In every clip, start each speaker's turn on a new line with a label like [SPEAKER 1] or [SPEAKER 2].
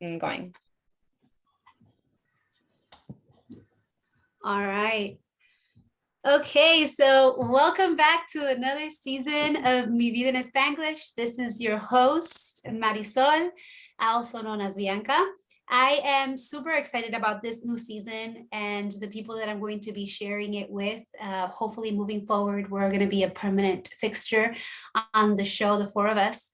[SPEAKER 1] going.
[SPEAKER 2] All right. Okay, so welcome back to another season of Mi Vida en Spanglish. This is your host, Marisol, also known as Bianca. I am super excited about this new season and the people that I'm going to be sharing it with. Hopefully moving forward, we're going to be a permanent fixture on the show, the four of us.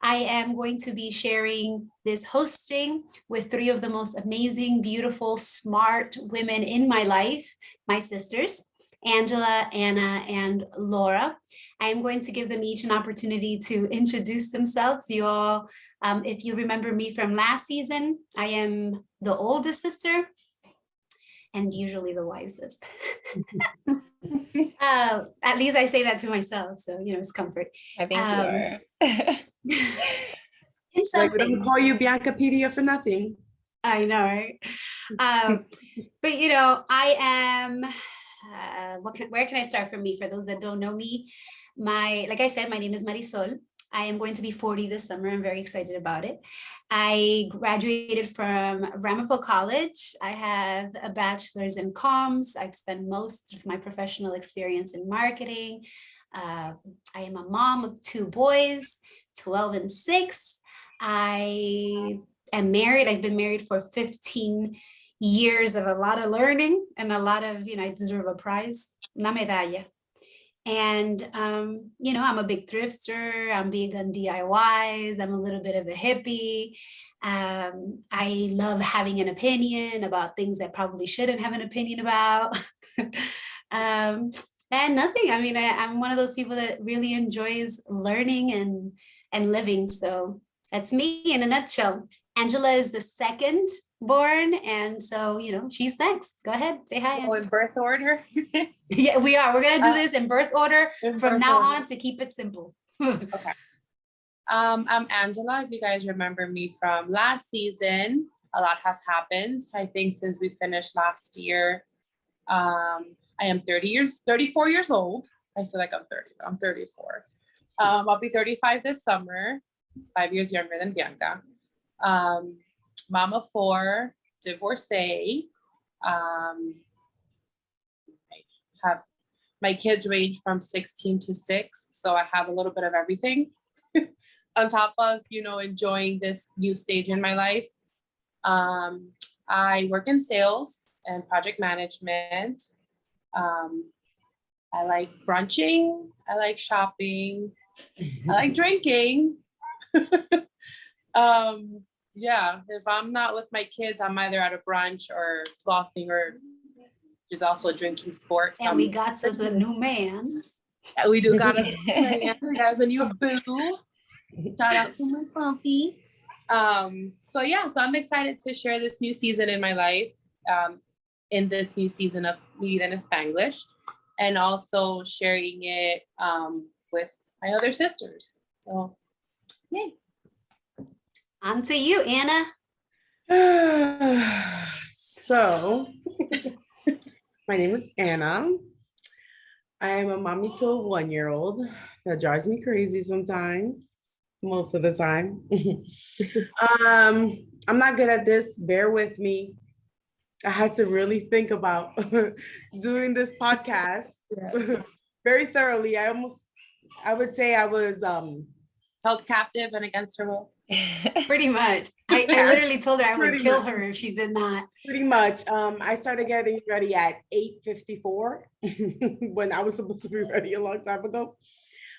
[SPEAKER 2] I am going to be sharing this hosting with three of the most amazing, beautiful, smart women in my life, my sisters, Angela, Anna, and Laura. I am going to give them each an opportunity to introduce themselves. You all, if you remember me from last season, I am the oldest sister and usually the wisest. At least I say that to myself, so it's comfort.
[SPEAKER 1] I think you are.
[SPEAKER 2] In some
[SPEAKER 3] we don't call you Biancapedia for nothing.
[SPEAKER 2] I know, right? But I am. Where can I start from me? For those that don't know me, like I said, my name is Marisol. I am going to be 40 this summer. I'm very excited about it. I graduated from Ramapo College. I have a bachelor's in comms. I've spent most of my professional experience in marketing. I am a mom of two boys, 12 and 6. I am married. I've been married for 15 years of a lot of learning and a lot of, I deserve a prize, una medalla. And, I'm a big thrifter. I'm big on DIYs. I'm a little bit of a hippie. I love having an opinion about things that probably shouldn't have an opinion about. And nothing. I mean, I'm one of those people that really enjoys learning and living. So that's me in a nutshell. Angela is the second born, and so she's next. Go ahead, say hi.
[SPEAKER 4] Angela. In birth order.
[SPEAKER 2] Yeah, we are. We're gonna do this in birth order from now on to keep it simple.
[SPEAKER 4] Okay. I'm Angela. If you guys remember me from last season, a lot has happened. I think since we finished last year. I am 34 years old. I feel like I'm 30, but I'm 34. I'll be 35 this summer, 5 years younger than Bianca. Mom of 4, divorcee. I have my kids range from 16 to 6, so I have a little bit of everything on top of enjoying this new stage in my life. I work in sales and project management. I like brunching. I like shopping. I like drinking. Yeah, if I'm not with my kids, I'm either at a brunch or golfing, or there's also a drinking sport.
[SPEAKER 2] So and we got us a new man.
[SPEAKER 4] We do got us a new man. We got a new boo. Shout out to my puppy. So I'm excited to share this new season in my life, in this new season of Mi Vida en Spanglish, and also sharing it with my other sisters. So, yay.
[SPEAKER 2] On to you, Anna.
[SPEAKER 3] So, my name is Anna. I am a mommy to a 1-year-old. That drives me crazy sometimes, most of the time. I'm not good at this. Bear with me. I had to really think about doing this podcast very thoroughly. I would say I was
[SPEAKER 4] held captive and against her will.
[SPEAKER 2] Pretty much. I literally told her I would kill her if she did not.
[SPEAKER 3] Pretty much. I started getting ready at 8:54 when I was supposed to be ready a long time ago.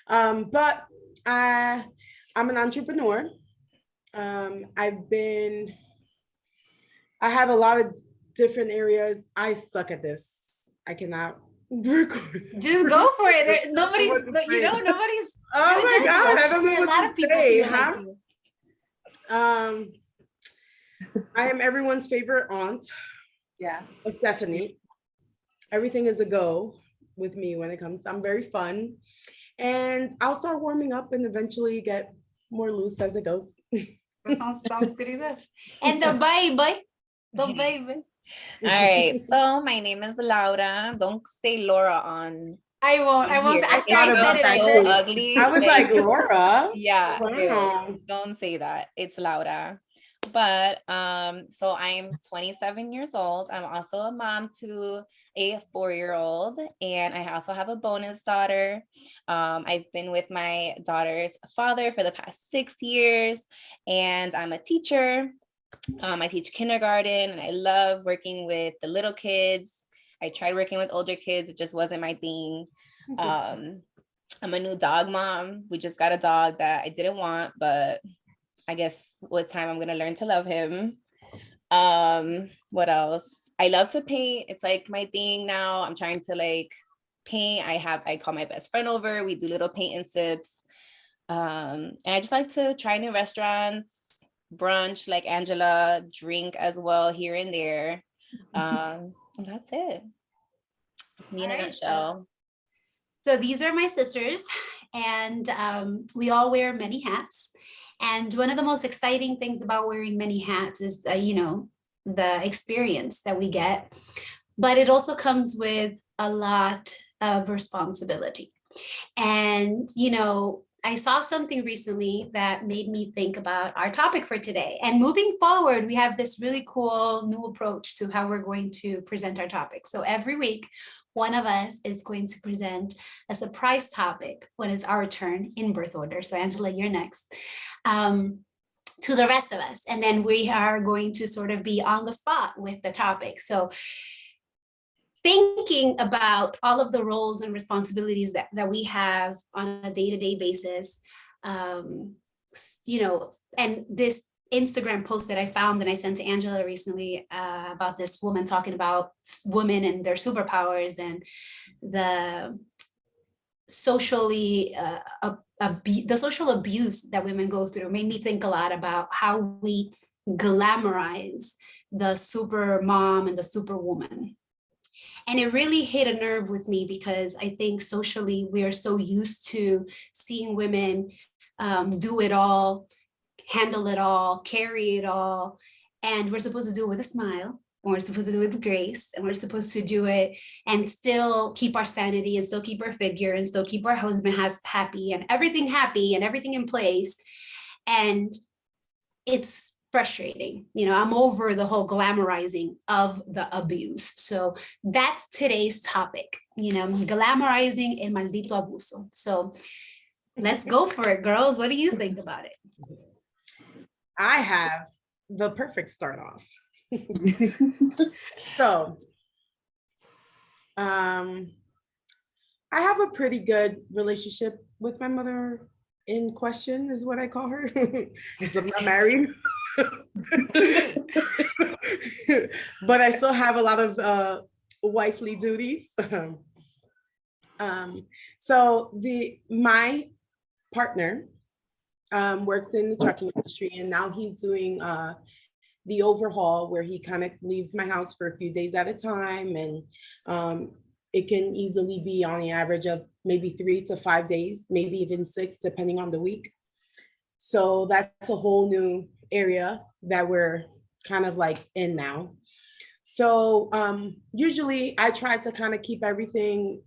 [SPEAKER 3] But I'm an entrepreneur. I have a lot of different areas. I suck at this. I cannot record.
[SPEAKER 2] Just go for it. Nobody's.
[SPEAKER 3] Oh my God! I don't know
[SPEAKER 2] what to say. Huh?
[SPEAKER 3] I am everyone's favorite aunt.
[SPEAKER 4] Yeah,
[SPEAKER 3] Stephanie. Everything is a go with me when it comes. I'm very fun, and I'll start warming up and eventually get more loose as it goes.
[SPEAKER 2] That sounds good enough. And the baby.
[SPEAKER 1] All right. So my name is Laura. Don't say Laura on.
[SPEAKER 2] I won't. After I said it,
[SPEAKER 1] so ugly.
[SPEAKER 3] I was like, Laura?
[SPEAKER 1] Yeah.
[SPEAKER 3] Wow.
[SPEAKER 1] Don't say that. It's Laura. But so I'm 27 years old. I'm also a mom to a 4-year-old, and I also have a bonus daughter. I've been with my daughter's father for the past 6 years, and I'm a teacher. I teach kindergarten, and I love working with the little kids. I tried working with older kids, it just wasn't my thing. I'm a new dog mom. We just got a dog that I didn't want, but I guess with time I'm gonna learn to love him. What else? I love to paint. It's like my thing now. I'm trying to like paint. I call my best friend over. We do little paint and sips. And I just like to try new restaurants, brunch like Angela, drink as well here and there. And that's it. Me in a nutshell.
[SPEAKER 2] So these are my sisters, and we all wear many hats. And one of the most exciting things about wearing many hats is, the experience that we get, but it also comes with a lot of responsibility. And, I saw something recently that made me think about our topic for today. And moving forward, we have this really cool new approach to how we're going to present our topic. So every week, one of us is going to present a surprise topic when it's our turn in birth order. So Angela, you're next. To the rest of us. And then we are going to sort of be on the spot with the topic. So thinking about all of the roles and responsibilities that we have on a day-to-day basis, and this Instagram post that I found that I sent to Angela recently about this woman talking about women and their superpowers and the socially the social abuse that women go through made me think a lot about how we glamorize the super mom and the super woman. And it really hit a nerve with me because I think socially we are so used to seeing women do it all, handle it all, carry it all. And we're supposed to do it with a smile. And we're supposed to do it with grace, and we're supposed to do it and still keep our sanity and still keep our figure and still keep our husband happy and everything in place. And it's frustrating. I'm over the whole glamorizing of the abuse. So that's today's topic, glamorizing el maldito abuso. So let's go for it, girls. What do you think about it?
[SPEAKER 3] I have the perfect start off. So, I have a pretty good relationship with my mother in question, is what I call her, because I'm not married. But I still have a lot of wifely duties. So my partner works in the trucking industry, and now he's doing the overhaul where he kind of leaves my house for a few days at a time. And it can easily be on the average of maybe 3 to 5 days, maybe even 6, depending on the week. So that's a whole new area that we're kind of like in now. So usually I try to kind of keep everything,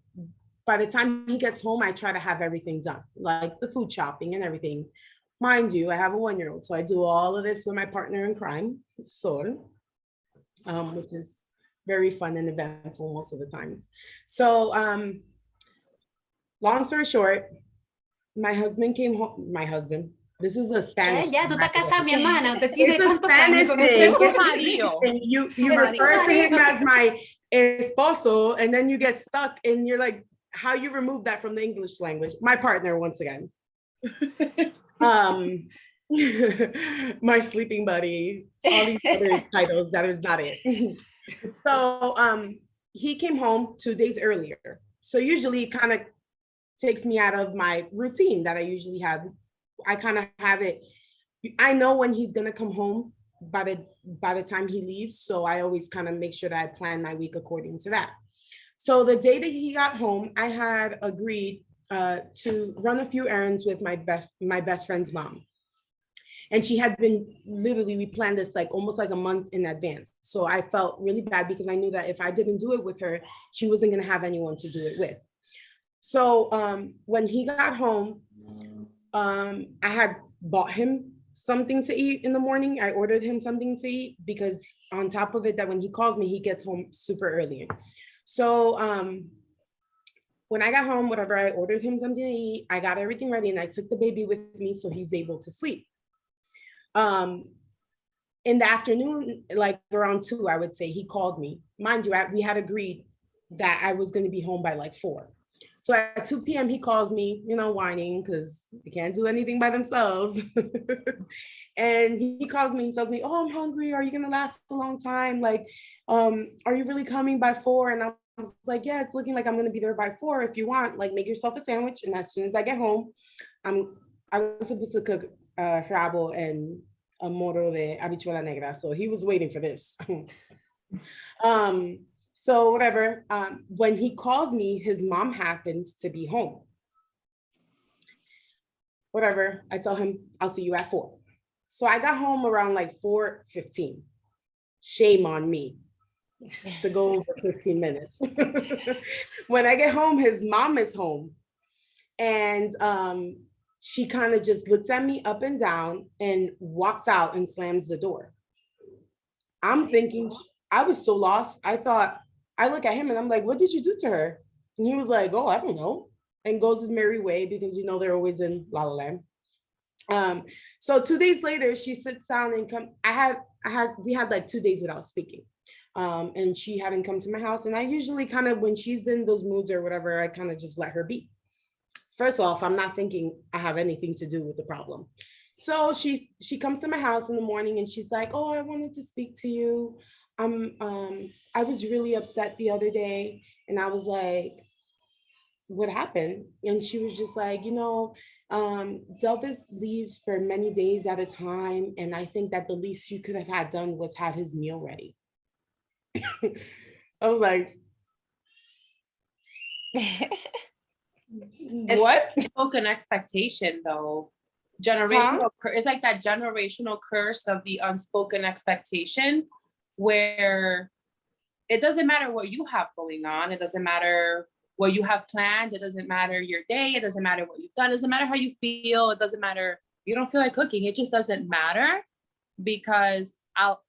[SPEAKER 3] by the time he gets home, I try to have everything done, like the food shopping and everything. Mind you, I have a 1-year-old, so I do all of this with my partner in crime, Sol, which is very fun and eventful most of the time. So long story short, my husband came home. This is a Spanish.
[SPEAKER 2] Ya, tú estás casada, mi hermana. Usted
[SPEAKER 3] It's
[SPEAKER 2] tiene
[SPEAKER 3] a
[SPEAKER 2] cuántos
[SPEAKER 3] Spanish
[SPEAKER 2] años.
[SPEAKER 3] thing. You refer to him as my esposo, and then you get stuck, and you're like, how you remove that from the English language? My partner, once again. My sleeping buddy, all these other titles, that is not it. So he came home 2 days earlier. So usually it kind of takes me out of my routine that I usually have. I kind of have it. I know when he's gonna come home by the time he leaves. So I always kind of make sure that I plan my week according to that. So the day that he got home, I had agreed to run a few errands with my best friend's mom. And she had been we planned this like almost like a month in advance. So I felt really bad because I knew that if I didn't do it with her, she wasn't gonna have anyone to do it with. So when he got home, I had bought him something to eat in the morning. I ordered him something to eat because on top of it, that when he calls me, he gets home super early. So when I got home, whatever, I ordered him something to eat. I got everything ready and I took the baby with me so he's able to sleep. In the afternoon, like around 2, I would say, he called me. Mind you, we had agreed that I was going to be home by like 4. So at 2 p.m. he calls me, whining because they can't do anything by themselves. And he calls me and tells me, "Oh, I'm hungry. Are you going to last a long time? Like, are you really coming by 4?" And I was like, "Yeah, it's looking like I'm going to be there by 4. If you want, like, make yourself a sandwich. And as soon as I get home, I was supposed to cook rabo and a moro de habichuela negra. So he was waiting for this." So whatever, when he calls me, his mom happens to be home. Whatever, I tell him, "I'll see you at 4. So I got home around like 4:15. Shame on me to go over 15 minutes. When I get home, his mom is home. And she kind of just looks at me up and down and walks out and slams the door. I'm thinking, I was so lost. I look at him and I'm like, "What did you do to her?" And he was like, "Oh, I don't know." And goes his merry way because they're always in La La Land. So 2 days later, she sits down and we had like 2 days without speaking. And she hadn't come to my house. And I usually kind of, when she's in those moods or whatever, I kind of just let her be. First off, I'm not thinking I have anything to do with the problem. So she comes to my house in the morning and she's like, "Oh, I wanted to speak to you. I was really upset the other day." And I was like, "What happened?" And she was just like, "Delvis leaves for many days at a time. And I think that the least you could have had done was have his meal ready." I was like, "What?"
[SPEAKER 4] Spoken expectation, though. Generational, it's like that generational curse of the unspoken expectation, where it doesn't matter what you have going on. It doesn't matter what you have planned. It doesn't matter your day. It doesn't matter what you've done. It doesn't matter how you feel. It doesn't matter. You don't feel like cooking. It just doesn't matter, because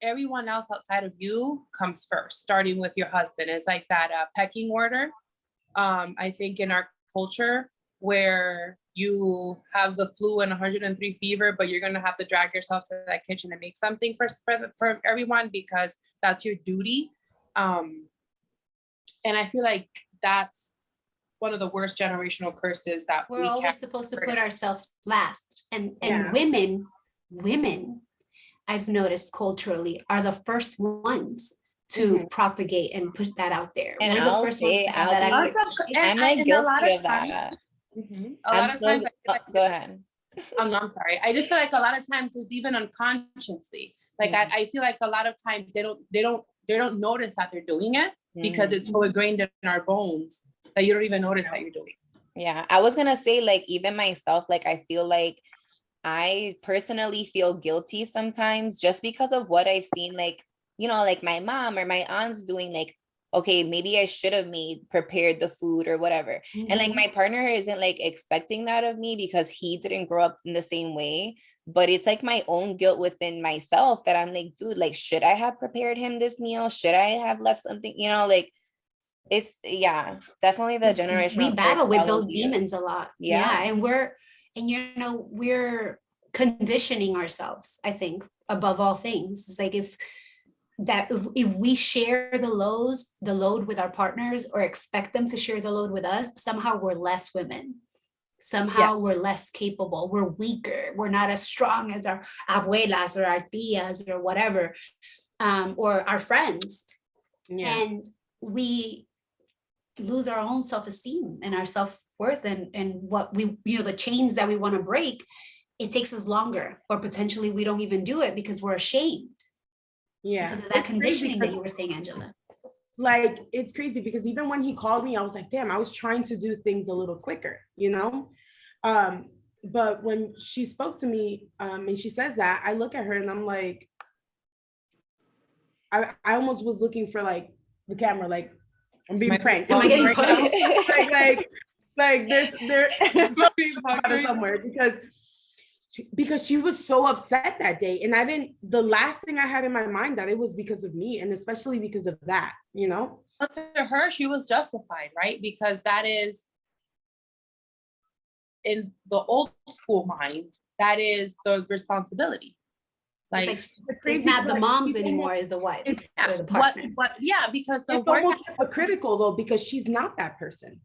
[SPEAKER 4] everyone else outside of you comes first, starting with your husband. It's like that pecking order. I think in our culture, where you have the flu and 103 fever, but you're going to have to drag yourself to that kitchen and make something for everyone because that's your duty. And I feel like that's one of the worst generational curses that
[SPEAKER 2] we're always supposed to put ourselves last. And women, I've noticed culturally, are the first ones to propagate and put that out there.
[SPEAKER 1] And
[SPEAKER 2] we're the first ones to have that expectation.
[SPEAKER 1] I'm like guilty of that.
[SPEAKER 4] A lot of times,
[SPEAKER 1] go ahead.
[SPEAKER 4] I'm sorry. I just feel like a lot of times it's even unconsciously. Like I feel like a lot of times they don't notice that they're doing it because it's so ingrained in our bones that you don't even notice that you're doing it.
[SPEAKER 1] Yeah, I was gonna say, like, even myself, like, I feel like I personally feel guilty sometimes just because of what I've seen, like, like my mom or my aunts doing, like, okay, maybe I should have prepared the food or whatever. And like my partner isn't like expecting that of me because he didn't grow up in the same way. But it's like my own guilt within myself that I'm like, dude, like, should I have prepared him this meal? Should I have left something, like, it's, definitely the generational.
[SPEAKER 2] We battle with those demons a lot.
[SPEAKER 1] Yeah.
[SPEAKER 2] And we're conditioning ourselves, I think, above all things. It's like if we share the load with our partners or expect them to share the load with us, somehow we're less women. Somehow we're less capable. We're weaker. We're not as strong as our abuelas or our tias or whatever, or our friends. Yeah. And we lose our own self-esteem and our self-worth and what we, the chains that we want to break. It takes us longer, or potentially we don't even do it because we're ashamed. Yeah. Because of that conditioning that you were saying, Angela.
[SPEAKER 3] Like, it's crazy because even when he called me, I was like, damn, I was trying to do things a little quicker, but when she spoke to me and she says that, I look at her and I'm like, I almost was looking for like the camera, like I'm being pranked.
[SPEAKER 2] Am I getting pranked?
[SPEAKER 3] like there's somewhere, because because she was so upset that day. And the last thing I had in my mind that it was because of me, and especially because of that, you know?
[SPEAKER 4] But to her, she was justified, right? Because that is, in the old school mind, that is the responsibility. Like,
[SPEAKER 2] it's not the moms anymore, is the wives.
[SPEAKER 4] Yeah,
[SPEAKER 2] or the partner.
[SPEAKER 4] because
[SPEAKER 3] it's almost hypocritical though, because she's not that person.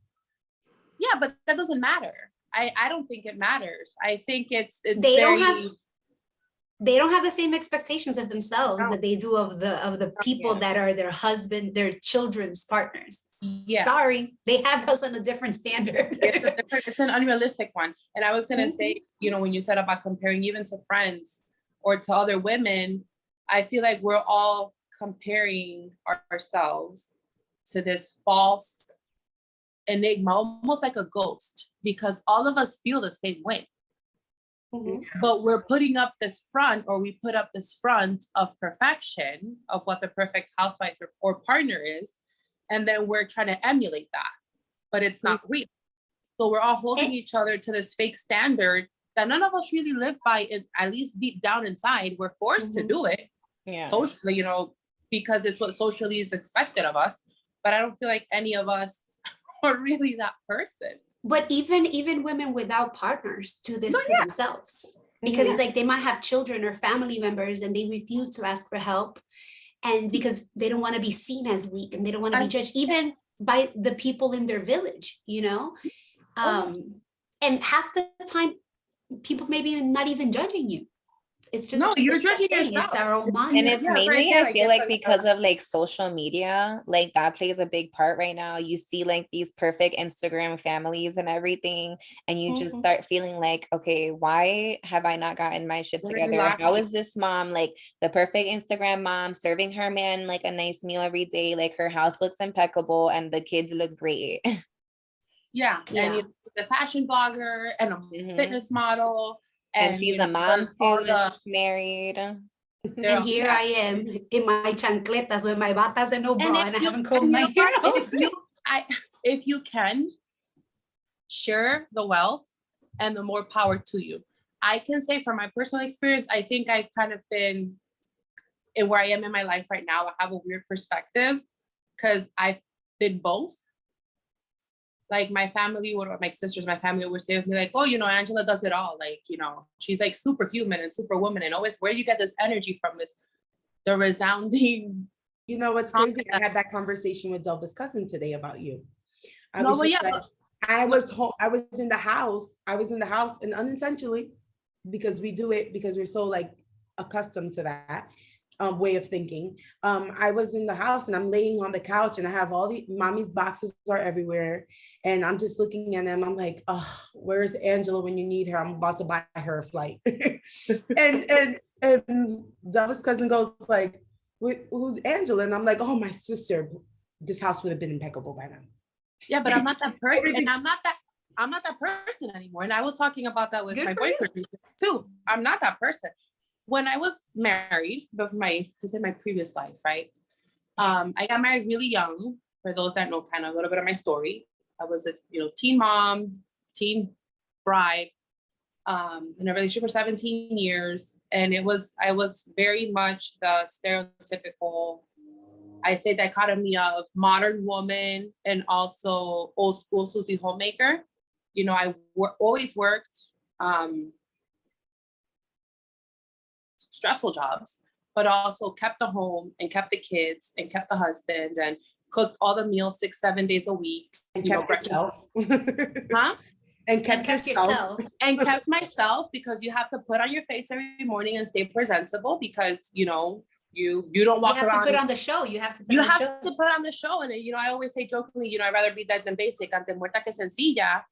[SPEAKER 4] Yeah, but that doesn't matter. I don't think it matters. I think it's
[SPEAKER 2] they don't have the same expectations of themselves that they do of the people that are their husband, their children's partners.
[SPEAKER 4] Yeah.
[SPEAKER 2] Sorry, they have us on a different standard.
[SPEAKER 4] It's an unrealistic one. And I was gonna say, you know, when you said about comparing even to friends or to other women, I feel like we're all comparing ourselves to this false enigma, almost like a ghost, because all of us feel the same way. But we're putting up this front, or we put up this front of perfection of what the perfect housewife or partner is. And then we're trying to emulate that, but it's not real. So we're all holding each other to this fake standard that none of us really live by, at least deep down inside. We're forced to do it socially, you know, because it's what socially is expected of us. But I don't feel like any of us are really that person.
[SPEAKER 2] But even women without partners do this to themselves, because it's like they might have children or family members and they refuse to ask for help, and because they don't want to be seen as weak and they don't want to be judged even by the people in their village, you know. And half the time people maybe not even judging you. It's just
[SPEAKER 4] you're judging yourself.
[SPEAKER 2] It's our own mind.
[SPEAKER 1] And it's mainly, I feel like because of like social media, like that plays a big part right now. You see like these perfect Instagram families and everything, and you just start feeling like, okay, why have I not gotten my shit together? How is this mom like the perfect Instagram mom serving her man like a nice meal every day? Like her house looks impeccable and the kids look great.
[SPEAKER 2] Yeah.
[SPEAKER 4] And you're the fashion blogger and a fitness model.
[SPEAKER 1] And she's a mom too, she's married.
[SPEAKER 2] And here I am in my chancletas with my batas and no bra, and I haven't combed my hair.
[SPEAKER 4] If you can, share the wealth and the more power to you. I can say from my personal experience, I think I've kind of been in where I am in my life right now. I have a weird perspective because I've been both. Like my family, my sisters, my family would say with me like, oh, you know, Angela does it all. Like, you know, she's like superhuman and superwoman. And always, where do you get this energy from? The resounding.
[SPEAKER 3] You know, what's crazy? I had that conversation with Delva's cousin today about you. I was in the house and unintentionally, because we do it because we're so like accustomed to that way of thinking. I was in the house and I'm laying on the couch and I have all the mommy's boxes are everywhere. And I'm just looking at them. I'm like, oh, where's Angela when you need her? I'm about to buy her a flight. and Zelda's cousin goes like, who's Angela? And I'm like, oh, my sister. This house would have been impeccable by now.
[SPEAKER 4] Yeah, but I'm not that person. And I'm not that person anymore. And I was talking about that with my boyfriend too. I'm not that person. When I was married, but my previous life, right? I got married really young. For those that know kind of a little bit of my story, I was a teen mom, teen bride, in a relationship for 17 years, and I was very much the stereotypical, I say, dichotomy of modern woman and also old school Susie homemaker. You know, I always worked. Stressful jobs, but also kept the home and kept the kids and kept the husband and cooked all the meals 6-7 days a week.
[SPEAKER 3] And kept yourself.
[SPEAKER 4] Huh?
[SPEAKER 3] And kept yourself.
[SPEAKER 4] And kept myself, because you have to put on your face every morning and stay presentable, because you know you don't walk around.
[SPEAKER 2] You have to put on the show. You have to
[SPEAKER 4] put on the show. And I always say jokingly, I'd rather be dead than basic. Ante muerta que sencilla.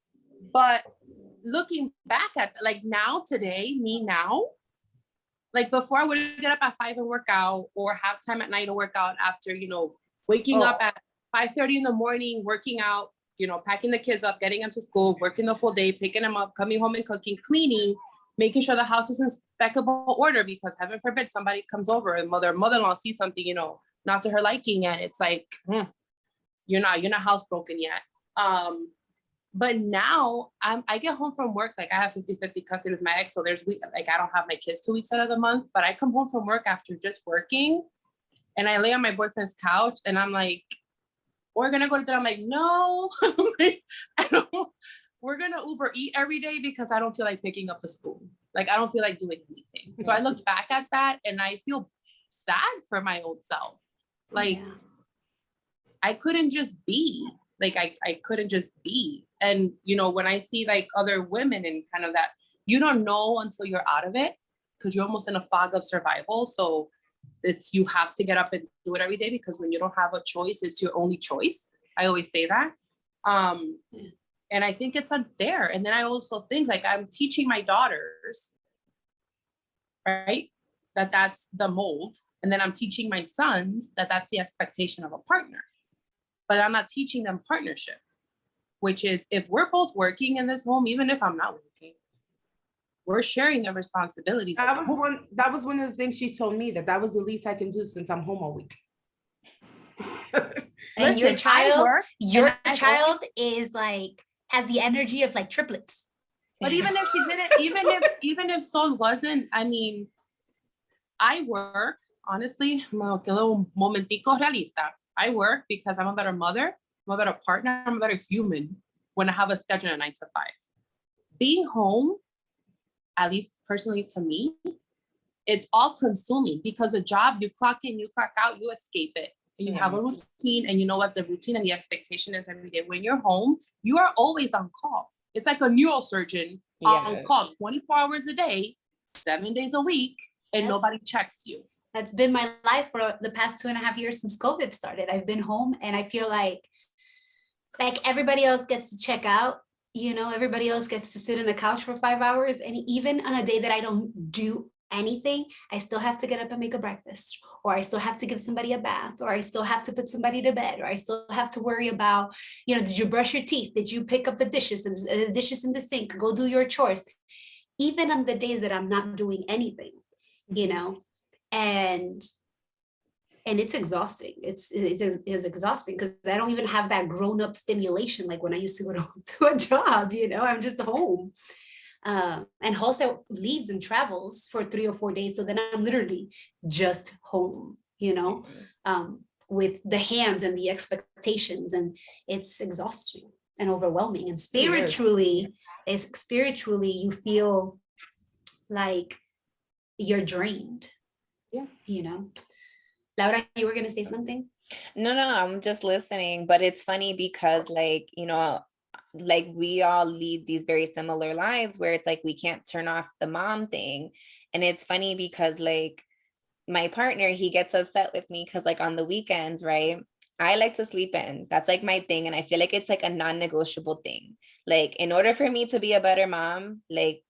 [SPEAKER 4] But looking back at like today, like before, I would get up at 5 and work out, or have time at night to work out after, waking up at 5:30 in the morning, working out, packing the kids up, getting them to school, working the full day, picking them up, coming home and cooking, cleaning, making sure the house is in impeccable order, because heaven forbid somebody comes over and mother-in-law sees something, not to her liking, and it's like, you're not housebroken yet. But now I get home from work, like I have 50-50 custody with my ex. So there's like, I don't have my kids 2 weeks out of the month, but I come home from work after just working and I lay on my boyfriend's couch and I'm like, we're going to go to dinner. I'm like, no, I don't, we're going to Uber eat every day because I don't feel like picking up the spoon. Like, I don't feel like doing anything. So I look back at that and I feel sad for my old self. Like, I couldn't just be. Like, I couldn't just be. And, you know, when I see like other women and kind of that, you don't know until you're out of it because you're almost in a fog of survival. So you have to get up and do it every day because when you don't have a choice, it's your only choice. I always say that. And I think it's unfair. And then I also think like I'm teaching my daughters, right, that that's the mold. And then I'm teaching my sons that that's the expectation of a partner. But I'm not teaching them partnership, which is if we're both working in this home, even if I'm not working, we're sharing the responsibilities.
[SPEAKER 3] That was one of the things she told me, that was the least I can do since I'm home all week.
[SPEAKER 2] And your child is like, has the energy of like triplets.
[SPEAKER 4] But even if she didn't, even if Sol wasn't, I mean, I work, honestly, momentico realista. I work because I'm a better mother, I'm a better partner, I'm a better human when I have a schedule at 9 to 5. Being home, at least personally to me, it's all consuming because a job, you clock in, you clock out, you escape it. And you have a routine and you know what the routine and the expectation is every day. When you're home, you are always on call. It's like a neurosurgeon on call 24 hours a day, 7 days a week, and nobody checks you.
[SPEAKER 2] That's been my life for the past 2.5 years since COVID started. I've been home and I feel like everybody else gets to check out, you know, everybody else gets to sit on a couch for 5 hours. And even on a day that I don't do anything, I still have to get up and make a breakfast, or I still have to give somebody a bath, or I still have to put somebody to bed, or I still have to worry about, you know, did you brush your teeth? Did you pick up the dishes and the dishes in the sink? Go do your chores. Even on the days that I'm not doing anything, you know, and it's exhausting. It's exhausting because I don't even have that grown-up stimulation like when I used to go to a job, you know, I'm just home. And Jose leaves and travels for 3 or 4 days. So then I'm literally just home, you know, with the hands and the expectations, and it's exhausting and overwhelming. And spiritually you feel like you're drained.
[SPEAKER 1] Yeah.
[SPEAKER 2] You know, Laura, you were going to say something?
[SPEAKER 1] No, I'm just listening, but it's funny because like, you know, like we all lead these very similar lives where it's like we can't turn off the mom thing. And it's funny because like my partner, he gets upset with me because like on the weekends, right, I like to sleep in. That's like my thing. And I feel like it's like a non-negotiable thing. Like in order for me to be a better mom, like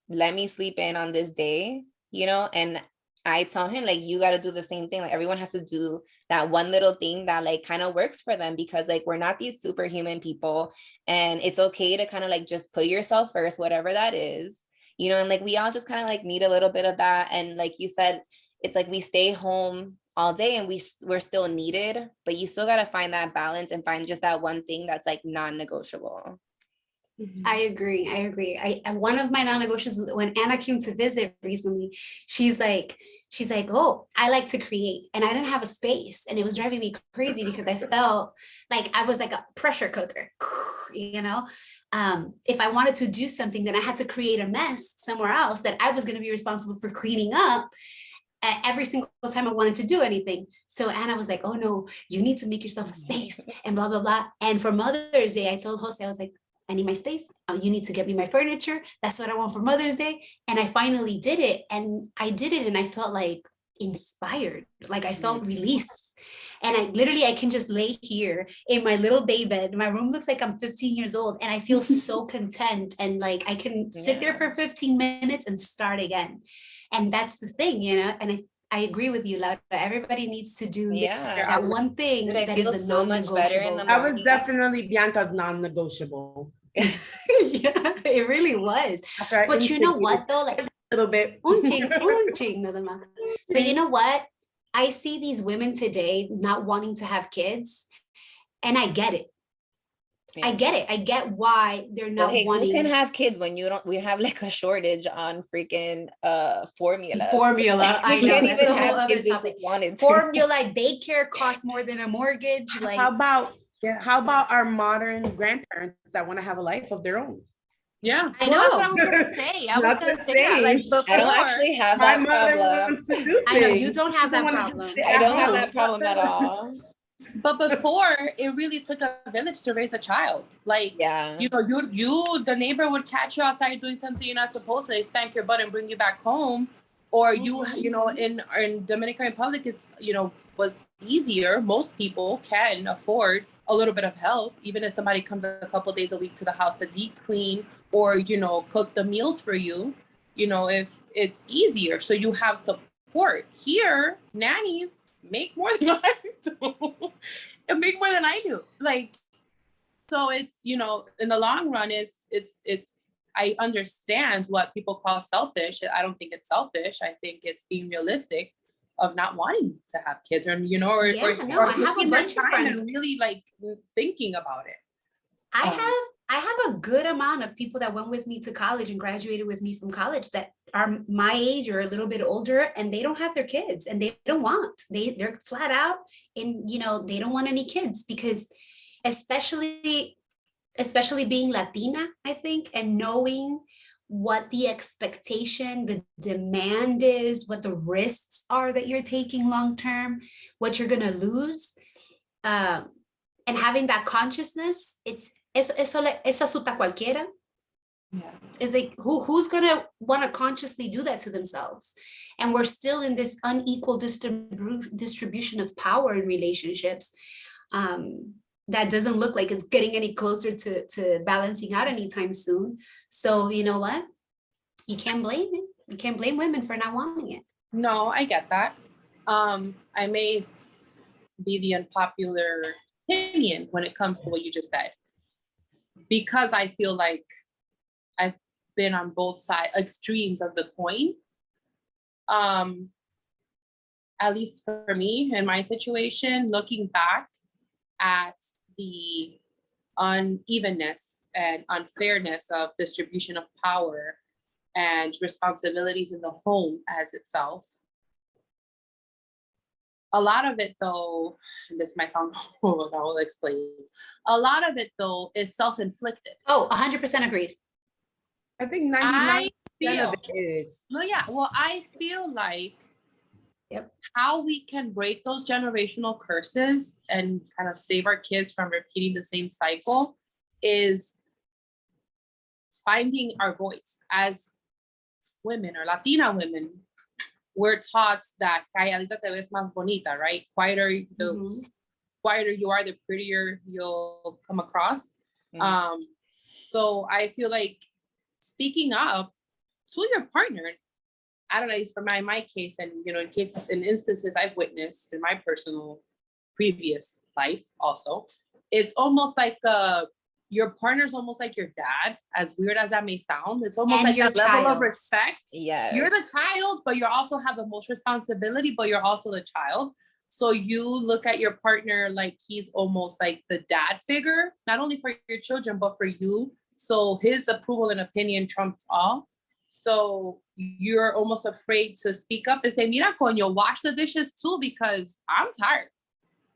[SPEAKER 1] let me sleep in on this day, you know. And I tell him like, you got to do the same thing. Like everyone has to do that one little thing that like kind of works for them, because like we're not these superhuman people, and it's okay to kind of like just put yourself first, whatever that is, you know. And like we all just kind of like need a little bit of that. And like you said, it's like we stay home all day and we're still needed, but you still got to find that balance and find just that one thing that's like non-negotiable.
[SPEAKER 2] I agree. One of my non-negotiables, when Anna came to visit recently, she's like, oh, I like to create, and I didn't have a space, and it was driving me crazy because I felt like I was like a pressure cooker, you know. If I wanted to do something, then I had to create a mess somewhere else that I was going to be responsible for cleaning up every single time I wanted to do anything. So Anna was like, oh no, you need to make yourself a space and blah, blah, blah. And for Mother's Day, I told Jose, I was like, I need my space. You need to get me my furniture. That's what I want for Mother's Day. And I finally did it. And I did it. And I felt like inspired. Like I felt released. And I can just lay here in my little day bed. My room looks like I'm 15 years old. And I feel so content. And like, I can sit there for 15 minutes and start again. And that's the thing, you know. And I agree with you, Laura. Everybody needs to do that one thing.
[SPEAKER 1] Dude, I feel
[SPEAKER 2] is
[SPEAKER 1] so much better in the morning.
[SPEAKER 3] That was definitely Bianca's non-negotiable.
[SPEAKER 2] Yeah, it really was. But you know what though? Like
[SPEAKER 3] a little bit.
[SPEAKER 2] But you know what? I see these women today not wanting to have kids, and I get it. I get it. I get why they're
[SPEAKER 1] Well,
[SPEAKER 2] not
[SPEAKER 1] hey,
[SPEAKER 2] wanting.
[SPEAKER 1] who can have kids when you don't? We have like a shortage on freaking formula.
[SPEAKER 2] Formula. I
[SPEAKER 1] You
[SPEAKER 2] know.
[SPEAKER 1] can't
[SPEAKER 2] That's
[SPEAKER 1] even
[SPEAKER 2] a whole
[SPEAKER 1] have
[SPEAKER 2] other
[SPEAKER 1] kids if
[SPEAKER 2] topic.
[SPEAKER 1] you wanted to.
[SPEAKER 2] Formula daycare costs more than a mortgage. Like,
[SPEAKER 3] How about our modern grandparents that want to have a life of their own?
[SPEAKER 4] Yeah.
[SPEAKER 2] I
[SPEAKER 4] Well, that's what I
[SPEAKER 2] know.
[SPEAKER 4] was gonna say. I was
[SPEAKER 3] Not
[SPEAKER 4] gonna
[SPEAKER 3] the
[SPEAKER 4] say that. Like
[SPEAKER 3] same.
[SPEAKER 4] before,
[SPEAKER 1] I don't actually have
[SPEAKER 3] My
[SPEAKER 1] that
[SPEAKER 3] mother
[SPEAKER 1] problem.
[SPEAKER 3] wants to do
[SPEAKER 2] I know you
[SPEAKER 3] things.
[SPEAKER 2] don't have
[SPEAKER 3] She doesn't
[SPEAKER 2] that
[SPEAKER 3] wanna just
[SPEAKER 2] problem.
[SPEAKER 3] sit
[SPEAKER 1] I
[SPEAKER 3] at
[SPEAKER 1] don't have
[SPEAKER 3] home.
[SPEAKER 1] that problem at all.
[SPEAKER 4] but before it really took a village to raise a child. Like,
[SPEAKER 1] Yeah.
[SPEAKER 4] you know, you the neighbor would catch you outside doing something you're not supposed to. They spank your butt and bring you back home. Or you know, in Dominican Republic, it's, you know, was easier. Most people can afford a little bit of help, even if somebody comes a couple days a week to the house to deep clean or, you know, cook the meals for you. You know, if it's easier, so you have support. Here, nannies make more than I do. And make more than I do. Like, so it's, you know, in the long run, it's I understand what people call selfish. I don't think it's selfish. I think it's being realistic of not wanting to have kids, or, you know, or
[SPEAKER 2] Yeah, no, I have a
[SPEAKER 4] taking their
[SPEAKER 2] bunch of
[SPEAKER 4] time
[SPEAKER 2] friends.
[SPEAKER 4] and really like thinking about it.
[SPEAKER 2] I have a good amount of people that went with me to college and graduated with me from college that are my age or a little bit older, and they don't have their kids, and they don't want. They're flat out, and you know, they don't want any kids because, especially being Latina, I think, and knowing what the expectation, the demand is, what the risks are that you're taking long term, what you're gonna lose, and having that consciousness, eso asusta cualquiera.
[SPEAKER 4] Yeah.
[SPEAKER 2] It's like who's gonna want to consciously do that to themselves? And we're still in this unequal distribution of power in relationships. That doesn't look like it's getting any closer to balancing out anytime soon. So you know what? You can't blame it. You can't blame women for not wanting it.
[SPEAKER 4] No, I get that. I may be the unpopular opinion when it comes to what you just said, because I feel like I've been on both sides, extremes of the coin. At least for me, in my situation, looking back at the unevenness and unfairness of distribution of power and responsibilities in the home as itself. A lot of it, though, and this might sound horrible, I will explain. A lot of it, though, is self-inflicted.
[SPEAKER 2] Oh, 100% agreed.
[SPEAKER 3] I think 99% of it is.
[SPEAKER 4] No, yeah. Well, I feel like how we can break those generational curses and kind of save our kids from repeating the same cycle is finding our voice as women or Latina women. We're taught that calladita te ves más bonita, right? Quieter, the quieter you are, the prettier you'll come across. So I feel like speaking up to your partner, I don't know, it's for my case, and you know, in instances I've witnessed in my personal previous life also, it's almost like your partner's almost like your dad, as weird as that may sound. It's almost
[SPEAKER 2] And
[SPEAKER 4] like
[SPEAKER 2] your
[SPEAKER 4] that level of
[SPEAKER 2] child.
[SPEAKER 4] respect.
[SPEAKER 1] Yeah.
[SPEAKER 4] You're the child, but you also have the most responsibility, but you're also the child. So you look at your partner like he's almost like the dad figure, not only for your children, but for you. So his approval and opinion trumps all. So you're almost afraid to speak up and say, mira, coño, wash the dishes too, because I'm tired.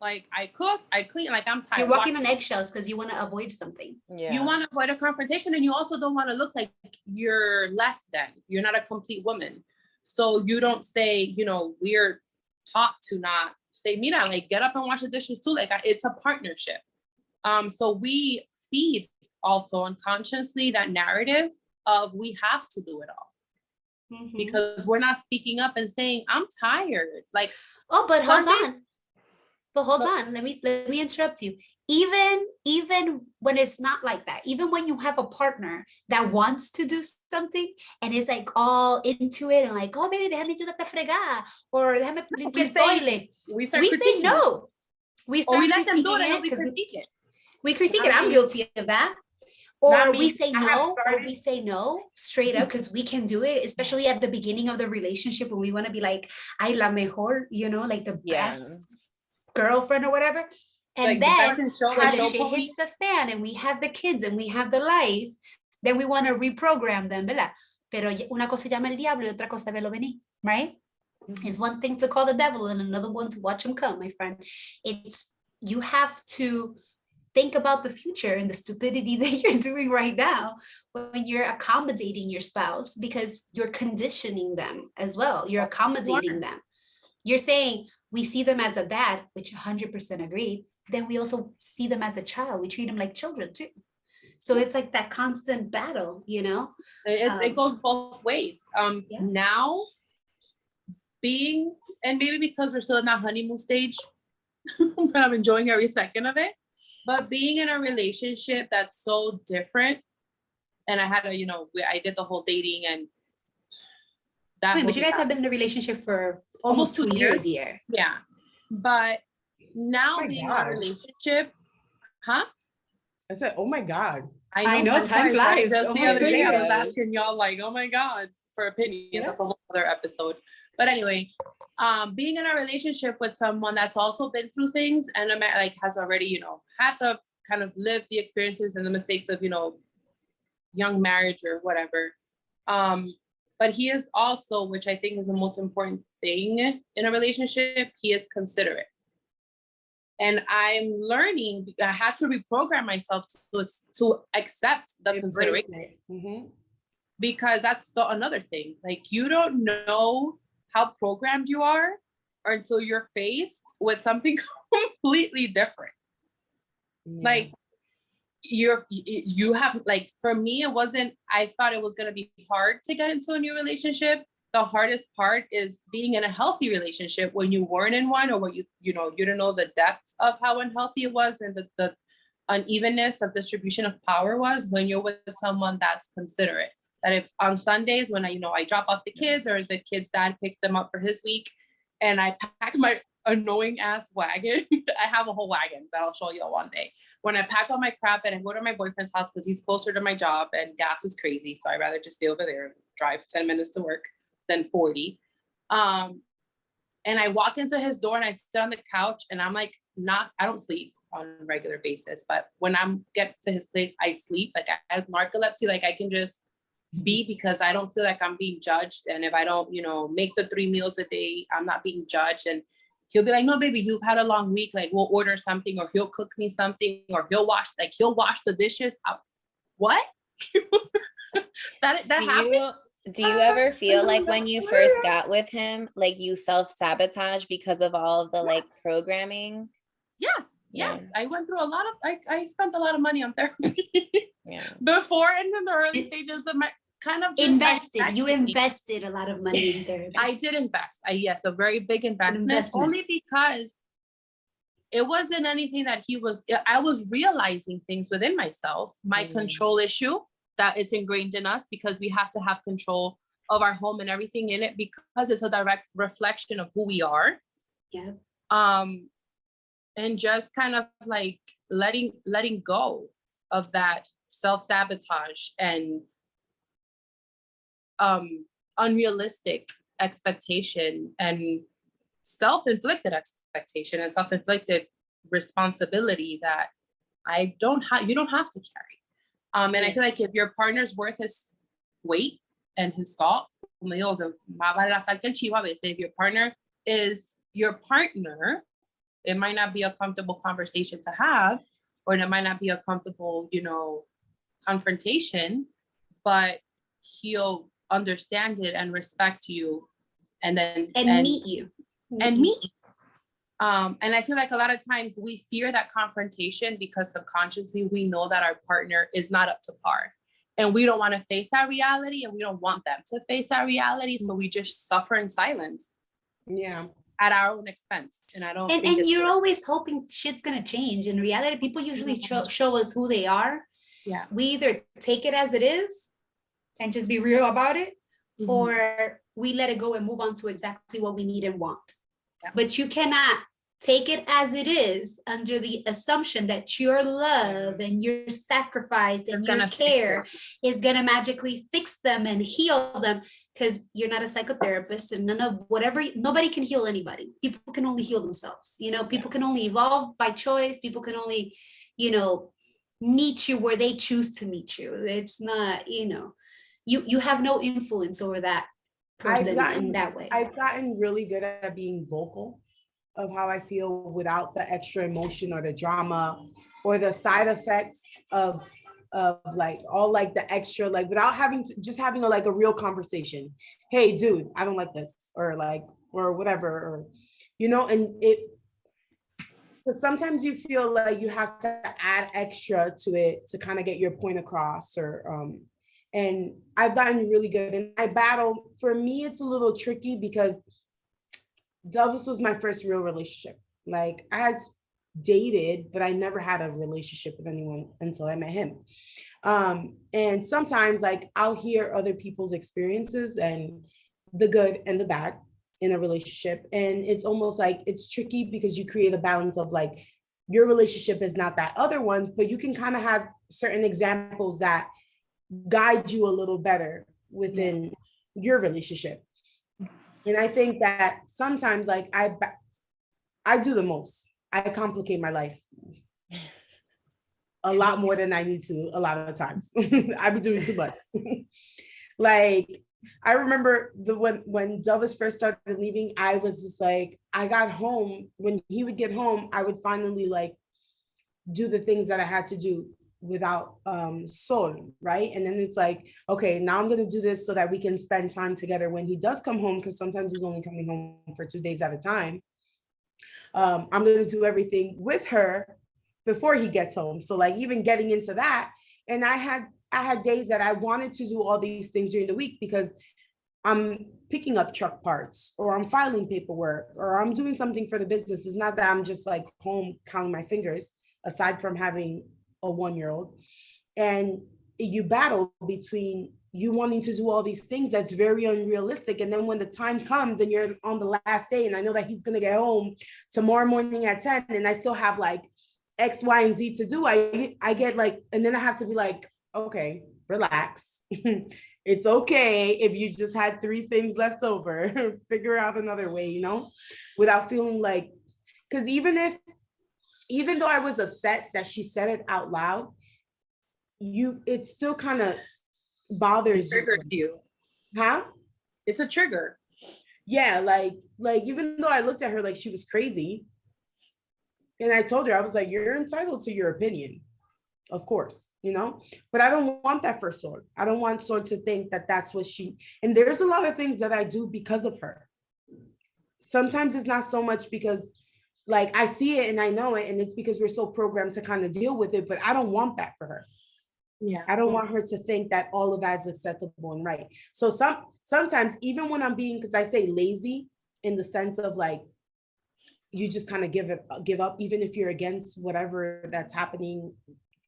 [SPEAKER 4] Like I cook, I clean, like I'm tired.
[SPEAKER 2] You're walking on eggshells because you want to avoid something.
[SPEAKER 1] Yeah.
[SPEAKER 4] You want to avoid a confrontation, and you also don't want to look like you're less than. You're not a complete woman. So you don't say, you know, we're taught to not say, mira, like get up and wash the dishes too. Like it's a partnership. So we feed also unconsciously that narrative of we have to do it all because we're not speaking up and saying, I'm tired. Like,
[SPEAKER 2] oh, but hold on. But hold on, let me interrupt you. Even when it's not like that, even when you have a partner that wants to do something and is like all into it and like, oh baby, déjame ayudarte a fregar, or déjame limpiar el toilet. We say no. We start critiquing it because we critique it. I'm guilty of that. Or we say no straight up because we can do it, especially at the beginning of the relationship when we want to be like, ay, la mejor, you know, like the best girlfriend or whatever. And
[SPEAKER 4] like, the
[SPEAKER 2] then
[SPEAKER 4] best in show
[SPEAKER 2] how
[SPEAKER 4] is
[SPEAKER 2] the
[SPEAKER 4] show
[SPEAKER 2] shit
[SPEAKER 4] pony.
[SPEAKER 2] hits the fan and we have the kids and we have the life, then we want to reprogram them, ¿verdad? Pero una cosa llama el diablo y otra cosa velo venir, right? It's one thing to call the devil and another one to watch him come, my friend. It's, you have to think about the future and the stupidity that you're doing right now when you're accommodating your spouse, because you're conditioning them as well. You're accommodating them. You're saying we see them as a dad, which 100% agreed. Then we also see them as a child. We treat them like children too. So it's like that constant battle, you know?
[SPEAKER 4] It goes both ways.
[SPEAKER 2] Yeah.
[SPEAKER 4] Now, being, and maybe because we're still in that honeymoon stage, but I'm enjoying every second of it. But being in a relationship that's so different, and I had a, I did the whole dating and that.
[SPEAKER 2] Wait, but you guys have been in a relationship for almost 2 years here.
[SPEAKER 4] Yeah. But now
[SPEAKER 3] Oh my
[SPEAKER 4] being
[SPEAKER 3] God.
[SPEAKER 4] in a relationship, huh?
[SPEAKER 3] I said, oh my God.
[SPEAKER 2] I know, time flies.
[SPEAKER 4] Just the
[SPEAKER 2] Almost
[SPEAKER 4] other
[SPEAKER 2] 2
[SPEAKER 4] day I was
[SPEAKER 1] years.
[SPEAKER 4] asking y'all like, oh my God, for opinions.
[SPEAKER 3] Yeah.
[SPEAKER 4] That's a whole other episode. But anyway, being in a relationship with someone that's also been through things and like has already, had to kind of live the experiences and the mistakes of, young marriage or whatever. But he is also, which I think is the most important thing in a relationship, he is considerate. And I'm learning, I had to reprogram myself to accept the consideration.
[SPEAKER 3] Mm-hmm.
[SPEAKER 4] Because that's another thing. Like, you don't know how programmed you are until you're faced with something completely different.
[SPEAKER 3] Yeah.
[SPEAKER 4] Like, you have, like, for me, it wasn't, I thought it was going to be hard to get into a new relationship. The hardest part is being in a healthy relationship when you weren't in one, or when you didn't know the depths of how unhealthy it was and the unevenness of distribution of power was when you're with someone that's considerate. That if on Sundays when I drop off the kids, or the kid's dad picks them up for his week, and I pack my annoying ass wagon. I have a whole wagon that I'll show you one day. When I pack all my crap and I go to my boyfriend's house because he's closer to my job and gas is crazy, so I'd rather just stay over there and drive 10 minutes to work than 40. And I walk into his door and I sit on the couch and I'm like, I don't sleep on a regular basis, but when I'm get to his place, I sleep. Like, I have narcolepsy, like I can just be, because I don't feel like I'm being judged. And if I don't, make the 3 meals a day, I'm not being judged. And he'll be like, no, baby, you've had a long week. Like, we'll order something, or he'll cook me something, or he'll wash the dishes. What? that happens.
[SPEAKER 1] Do you ever feel like when you first got with him, like you self-sabotage because of all of the like programming?
[SPEAKER 4] Yes.
[SPEAKER 1] Yeah.
[SPEAKER 4] I went through a lot of, I spent a lot of money on therapy
[SPEAKER 1] Yeah.
[SPEAKER 4] before, and in the early stages of my kind of
[SPEAKER 2] You invested a lot of money in therapy.
[SPEAKER 4] I did invest. Yes, a very big investment. Only because it wasn't anything that I was realizing things within myself, my control issue, that it's ingrained in us because we have to have control of our home and everything in it, because it's a direct reflection of who we are.
[SPEAKER 2] Yeah.
[SPEAKER 4] And just kind of like letting go of that self-sabotage and unrealistic expectation and self-inflicted expectation and self-inflicted responsibility that you don't have to carry. And I feel like if your partner's worth his weight and his salt, if your partner is your partner, it might not be a comfortable conversation to have, or it might not be a comfortable, confrontation, but he'll understand it and respect you, and meet you. And I feel like a lot of times we fear that confrontation because subconsciously we know that our partner is not up to par, and we don't want to face that reality, and we don't want them to face that reality. So we just suffer in silence.
[SPEAKER 3] Yeah.
[SPEAKER 4] At our own expense. And I don't think
[SPEAKER 2] and you're always hoping shit's gonna change. In reality, people usually show us who they are.
[SPEAKER 4] Yeah.
[SPEAKER 2] We either take it as it is and just be real about it, or we let it go and move on to exactly what we need and want. Yeah. But you cannot take it as it is, under the assumption that your love and your sacrifice and your care is going to magically fix them and heal them, because you're not a psychotherapist, and nobody can heal anybody. People can only heal themselves. You know, people can only evolve by choice. People can only, you know, meet you where they choose to meet you. It's not, you know, you have no influence over that person in that way.
[SPEAKER 3] I've gotten really good at being vocal of how I feel without the extra emotion or the drama or the side effects of like all like the extra, like without having to, just having like a real conversation. Hey dude, I don't like this, or like, or whatever, or, you know, and because sometimes you feel like you have to add extra to it to kind of get your point across, or and I've gotten really good. And I battle, for me, it's a little tricky because Delvis was my first real relationship. Like I had dated, but I never had a relationship with anyone until I met him. And sometimes like I'll hear other people's experiences and the good and the bad in a relationship. And it's almost like it's tricky because you create a balance of like, your relationship is not that other one, but you can kind of have certain examples that guide you a little better within your relationship. And I think that sometimes like I do the most. I complicate my life a lot more than I need to a lot of the times. I be doing too much. Like I remember when Delvis first started leaving, I was just like, I got home, when he would get home, I would finally like do the things that I had to do without Sol, right? And then it's like, okay, now I'm gonna do this so that we can spend time together when he does come home, because sometimes he's only coming home for 2 days at a time. I'm gonna do everything with her before he gets home. So like even getting into that, and I had days that I wanted to do all these things during the week because I'm picking up truck parts, or I'm filing paperwork, or I'm doing something for the business. It's not that I'm just like home counting my fingers, aside from having a 1-year-old. And you battle between you wanting to do all these things that's very unrealistic. And then when the time comes and you're on the last day, and I know that he's going to get home tomorrow morning at 10, and I still have like X, Y, and Z to do, I get like, and then I have to be like, okay, relax. It's okay if you just had 3 things left over, figure out another way, you know, without feeling like, because even though I was upset that she said it out loud, it still kind of bothers
[SPEAKER 4] you.
[SPEAKER 3] Huh?
[SPEAKER 4] It's a trigger.
[SPEAKER 3] Yeah, like even though I looked at her like she was crazy, and I told her, I was like, you're entitled to your opinion, of course, you know, but I don't want that for Sol. I don't want Sol to think that that's what and there's a lot of things that I do because of her. Sometimes it's not so much because like I see it and I know it, and it's because we're so programmed to kind of deal with it, but I don't want that for her.
[SPEAKER 4] Yeah.
[SPEAKER 3] I don't want her to think that all of that's acceptable and right. So sometimes even when I'm being, because I say lazy in the sense of like, you just kind of give up, even if you're against whatever that's happening,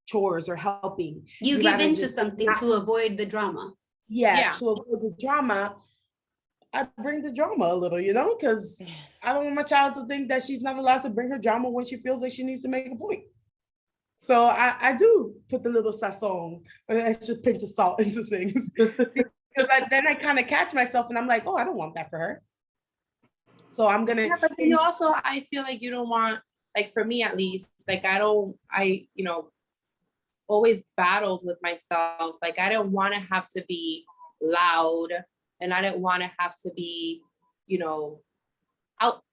[SPEAKER 3] chores or helping.
[SPEAKER 2] You give into something to avoid the drama.
[SPEAKER 3] Yeah, to avoid the drama. I bring the drama a little, you know, because I don't want my child to think that she's not allowed to bring her drama when she feels like she needs to make a point. So I do put the little sazon, an extra pinch of salt into things. Because then I kind of catch myself and I'm like, oh, I don't want that for her. So I'm gonna.
[SPEAKER 4] Yeah, but then you also, I feel like you don't want, like for me at least, like I always battled with myself. Like I don't want to have to be loud, and I didn't want to have to be, I'll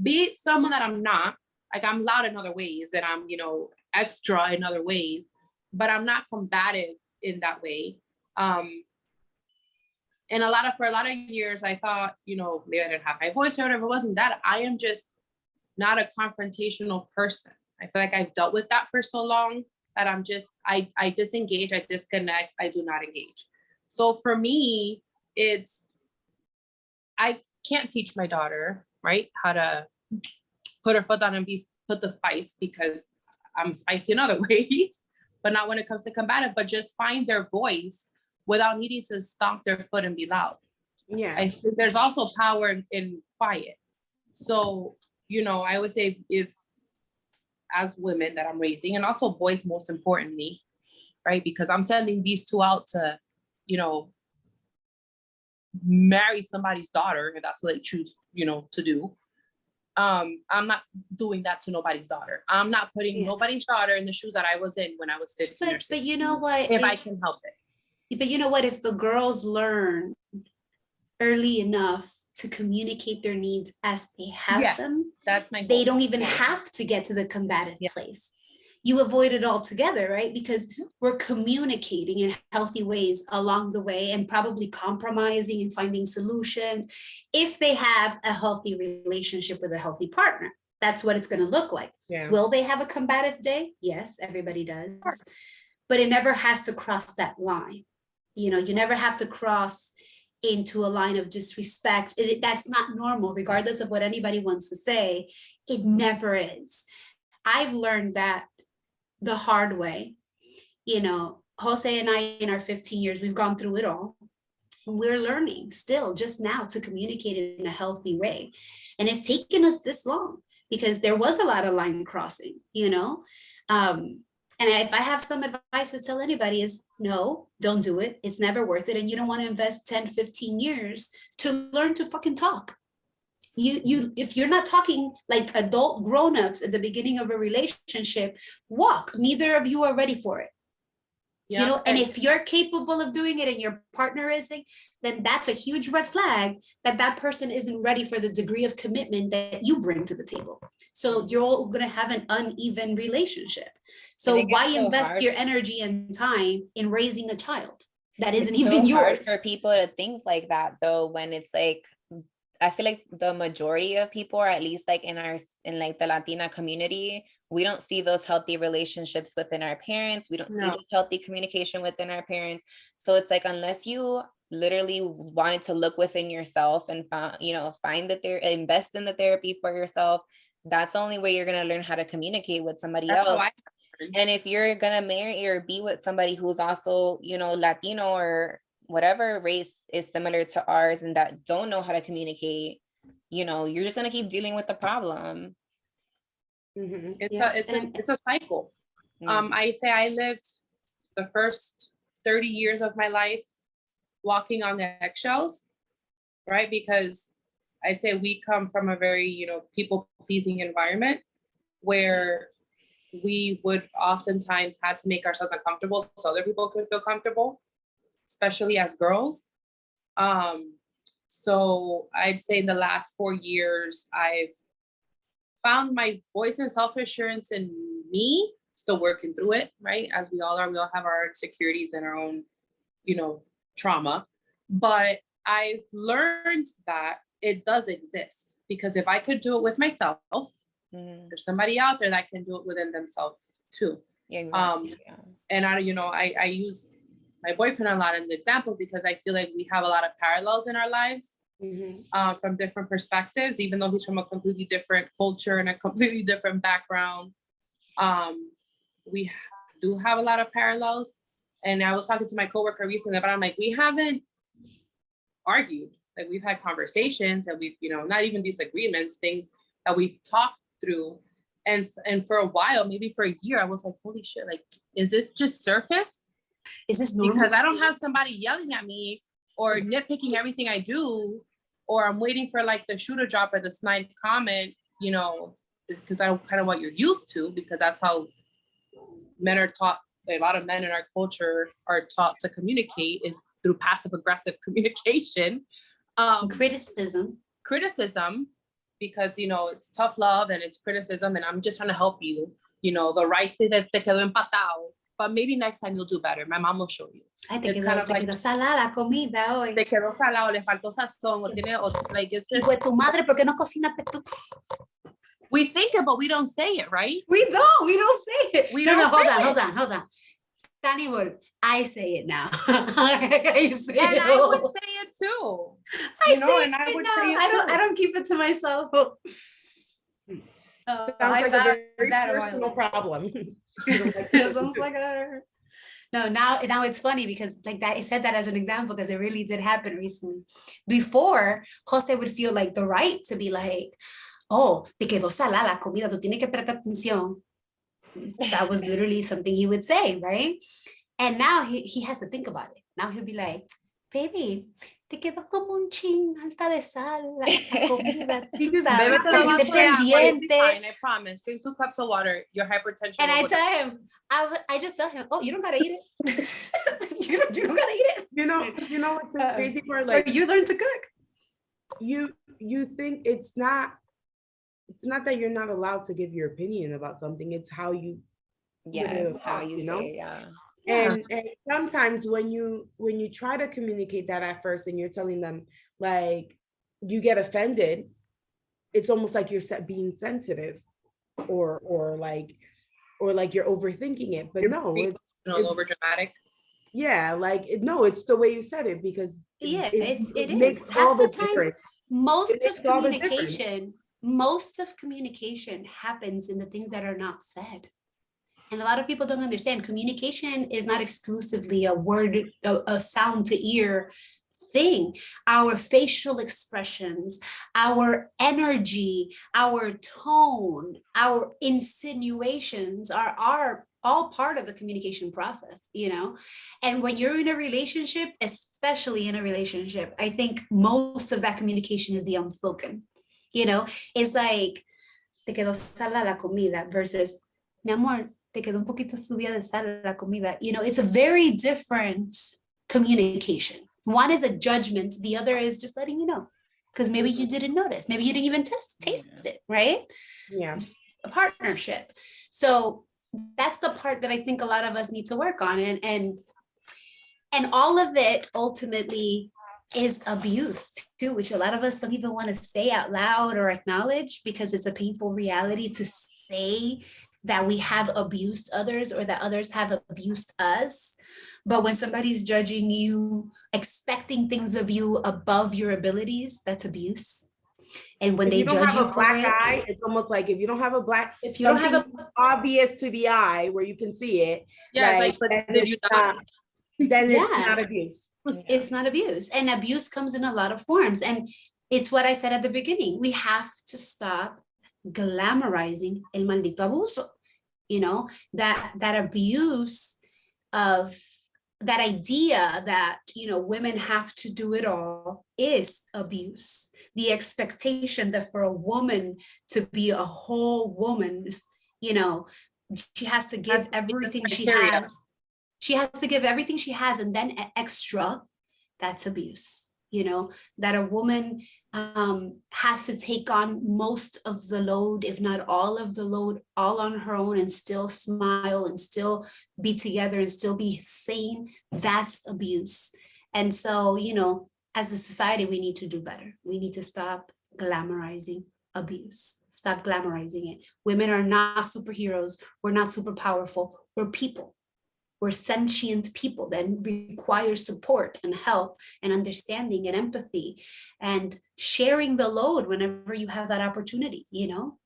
[SPEAKER 4] be someone that I'm not. Like I'm loud in other ways, and I'm, extra in other ways, but I'm not combative in that way. And for a lot of years, I thought, maybe I didn't have my voice or whatever. It wasn't that. I am just not a confrontational person. I feel like I've dealt with that for so long that I'm just, I disengage, I disconnect, I do not engage. So for me, I can't teach my daughter, right, how to put her foot down and put the spice, because I'm spicy in other ways, but not when it comes to combative, but just find their voice without needing to stomp their foot and be loud.
[SPEAKER 3] Yeah.
[SPEAKER 4] I think there's also power in quiet. So you know, I would say if as women that I'm raising, and also boys most importantly, right? Because I'm sending these two out to, you know, marry somebody's daughter, if that's what they choose, you know, to do. I'm not doing that to nobody's daughter. I'm not putting nobody's daughter in the shoes that I was in when I was 15 or 16.
[SPEAKER 2] But you know what?
[SPEAKER 4] If I can help it.
[SPEAKER 2] But you know what? If the girls learn early enough to communicate their needs as they have them,
[SPEAKER 4] that's my goal.
[SPEAKER 2] They don't even have to get to the combative place. You avoid it altogether, right? Because we're communicating in healthy ways along the way and probably compromising and finding solutions. If they have a healthy relationship with a healthy partner, that's what it's going to look like. Will they have a combative day? Yes, everybody does. But it never has to cross that line. You know, you never have to cross into a line of disrespect. That's not normal, regardless of what anybody wants to say. It never is. I've learned that the hard way. You know, Jose and I, in our 15 years, we've gone through it all. We're learning still just now to communicate it in a healthy way. And it's taken us this long because there was a lot of line crossing, you know? And if I have some advice to tell anybody is no, don't do it. It's never worth it. And you don't want to invest 10, 15 years to learn to fucking talk. If you're not talking like adult grown-ups at the beginning of a relationship, walk. Neither of you are ready for it. You know, and if you're capable of doing it and your partner isn't, then that's a huge red flag that that person isn't ready for the degree of commitment that you bring to the table. So you're all going to have an uneven relationship. So why invest your energy and time in raising a child that isn't even yours?
[SPEAKER 1] Hard for people to think like that though, when it's like, I feel like the majority of people, or at least like in like the Latina community, we don't see those healthy relationships within our parents. We don't see this healthy communication within our parents. So it's like, unless you literally wanted to look within yourself and find that invest in the therapy for yourself, that's the only way you're going to learn how to communicate with somebody else. And if you're going to marry or be with somebody who's also, you know, Latino or whatever race is similar to ours and that don't know how to communicate, you know, you're just going to keep dealing with the problem.
[SPEAKER 4] Mm-hmm. It's a cycle. I say I lived the first 30 years of my life walking on eggshells, right? Because I say we come from a very, you know, people pleasing environment where we would oftentimes had to make ourselves uncomfortable so other people could feel comfortable, especially as girls. So I'd say in the last 4 years, I've found my voice and self-assurance in me, still working through it, right? As we all are, we all have our insecurities and our own, you know, trauma. But I've learned that it does exist because if I could do it with myself, there's somebody out there that can do it within themselves too. And I use my boyfriend a lot as an example because I feel like we have a lot of parallels in our lives. From different perspectives, even though he's from a completely different culture and a completely different background. We do have a lot of parallels. And I was talking to my coworker recently, but I'm like, we haven't argued. Like we've had conversations and we've, you know, not even disagreements, things that we've talked through. And for a while, maybe for a year, I was like, holy shit, like, is this just surface?
[SPEAKER 2] Is this normal?
[SPEAKER 4] Because I don't have somebody yelling at me or nitpicking everything I do, or I'm waiting for like the shoe to drop or the snide comment, you know, because I don't kind of what you're used to, because that's how men are taught. A lot of men in our culture are taught to communicate is through passive aggressive communication.
[SPEAKER 2] Criticism,
[SPEAKER 4] because, you know, it's tough love and it's criticism and I'm just trying to help you. You know, the rice te quedó empatado, but maybe next time you'll do better. My mom will show you.
[SPEAKER 2] It's kind of like, salada comida hoy.
[SPEAKER 4] Te quedó salado, le faltó sazón, like it's just.
[SPEAKER 2] Y tu madre, ¿por qué no cocinaste tú?
[SPEAKER 4] We think it, but we don't say it, right?
[SPEAKER 2] We don't say it. Hold on. Danny, I say it now. I say
[SPEAKER 4] I would say it too.
[SPEAKER 2] I don't keep it to myself.
[SPEAKER 3] Sounds like a very personal problem.
[SPEAKER 2] Sounds like No, now it's funny because like that, I said that as an example because it really did happen recently. Before, Jose would feel like the right to be like, oh, te quedó salada la comida, tú tienes que prestar atención. That was literally something he would say, right? And now he has to think about it. Now he'll be like, baby, te quedó como un chin alta de sal la comida. Tú sabes,
[SPEAKER 4] Bébete lo
[SPEAKER 2] esté
[SPEAKER 4] vaso de agua, you'll be
[SPEAKER 2] pendiente.
[SPEAKER 4] fine, I promise. Drink 2 cups of water. Your hypertension
[SPEAKER 2] And
[SPEAKER 4] will
[SPEAKER 2] I
[SPEAKER 4] go
[SPEAKER 2] tell him, I just tell him, oh, you don't gotta eat it. you don't gotta eat it.
[SPEAKER 3] You know what's the crazy part?
[SPEAKER 2] Or
[SPEAKER 3] Like
[SPEAKER 2] you learn to cook.
[SPEAKER 3] you think it's not that you're not allowed to give your opinion about something. It's how you
[SPEAKER 1] Yeah,
[SPEAKER 3] live it
[SPEAKER 1] how
[SPEAKER 3] across,
[SPEAKER 1] you
[SPEAKER 3] know?
[SPEAKER 1] say, yeah.
[SPEAKER 3] And sometimes when you try to communicate that at first and you're telling them, like, you get offended, it's almost like you're being sensitive or like you're overthinking it. But no, it's
[SPEAKER 4] over dramatic.
[SPEAKER 3] yeah, like no, it's the way you said it, because
[SPEAKER 2] Yeah, it
[SPEAKER 3] makes
[SPEAKER 2] is.
[SPEAKER 3] all
[SPEAKER 2] Half
[SPEAKER 3] the
[SPEAKER 2] the time,
[SPEAKER 3] difference.
[SPEAKER 2] most
[SPEAKER 3] makes
[SPEAKER 2] of
[SPEAKER 3] all the difference.
[SPEAKER 2] communication happens in the things that are not said. And a lot of people don't understand communication is not exclusively a word, a sound to ear thing. Our facial expressions, our energy, our tone, our insinuations are all part of the communication process, you know? And when you're in a relationship, especially in a relationship, I think most of that communication is the unspoken, you know? It's like, te quedó salada la comida versus, mi amor, te quedó un poquito subida de sal la comida. You know, it's a very different communication. One is a judgment, the other is just letting you know, because maybe you didn't notice, maybe you didn't even taste it, right?
[SPEAKER 3] Yeah.
[SPEAKER 2] Just a partnership. So that's the part that I think a lot of us need to work on, and all of it ultimately is abuse too, which a lot of us don't even want to say out loud or acknowledge, because it's a painful reality to say that we have abused others or that others have abused us. But when somebody's judging you, expecting things of you above your abilities, that's abuse. And when
[SPEAKER 3] if
[SPEAKER 2] they
[SPEAKER 3] you don't
[SPEAKER 2] judge
[SPEAKER 3] have
[SPEAKER 2] you
[SPEAKER 3] a
[SPEAKER 2] for
[SPEAKER 3] black
[SPEAKER 2] it,
[SPEAKER 3] eye, it's almost like if you don't have a black,
[SPEAKER 2] if you don't have a
[SPEAKER 3] obvious to the eye where you can see it,
[SPEAKER 4] Yeah,
[SPEAKER 3] like,
[SPEAKER 4] it's like, but
[SPEAKER 3] then
[SPEAKER 4] did you
[SPEAKER 3] it's
[SPEAKER 4] not?
[SPEAKER 3] then it's
[SPEAKER 2] Yeah.
[SPEAKER 3] not abuse.
[SPEAKER 2] it's not abuse. And abuse comes in a lot of forms. And it's what I said at the beginning. We have to stop glamorizing el maldito abuso. You know, that abuse of that idea that, you know, women have to do it all is abuse. The expectation that for a woman to be a whole woman, you know, she has to give everything she has. She has to give everything she has and then extra. That's abuse. You know, that a woman has to take on most of the load, if not all of the load, all on her own, and still smile and still be together and still be sane. That's abuse. And so, you know, as a society, we need to do better. We need to stop glamorizing abuse. Stop glamorizing it. Women are not superheroes. We're not super powerful. We're people. We're sentient people that require support and help and understanding and empathy and sharing the load whenever you have that opportunity, you know?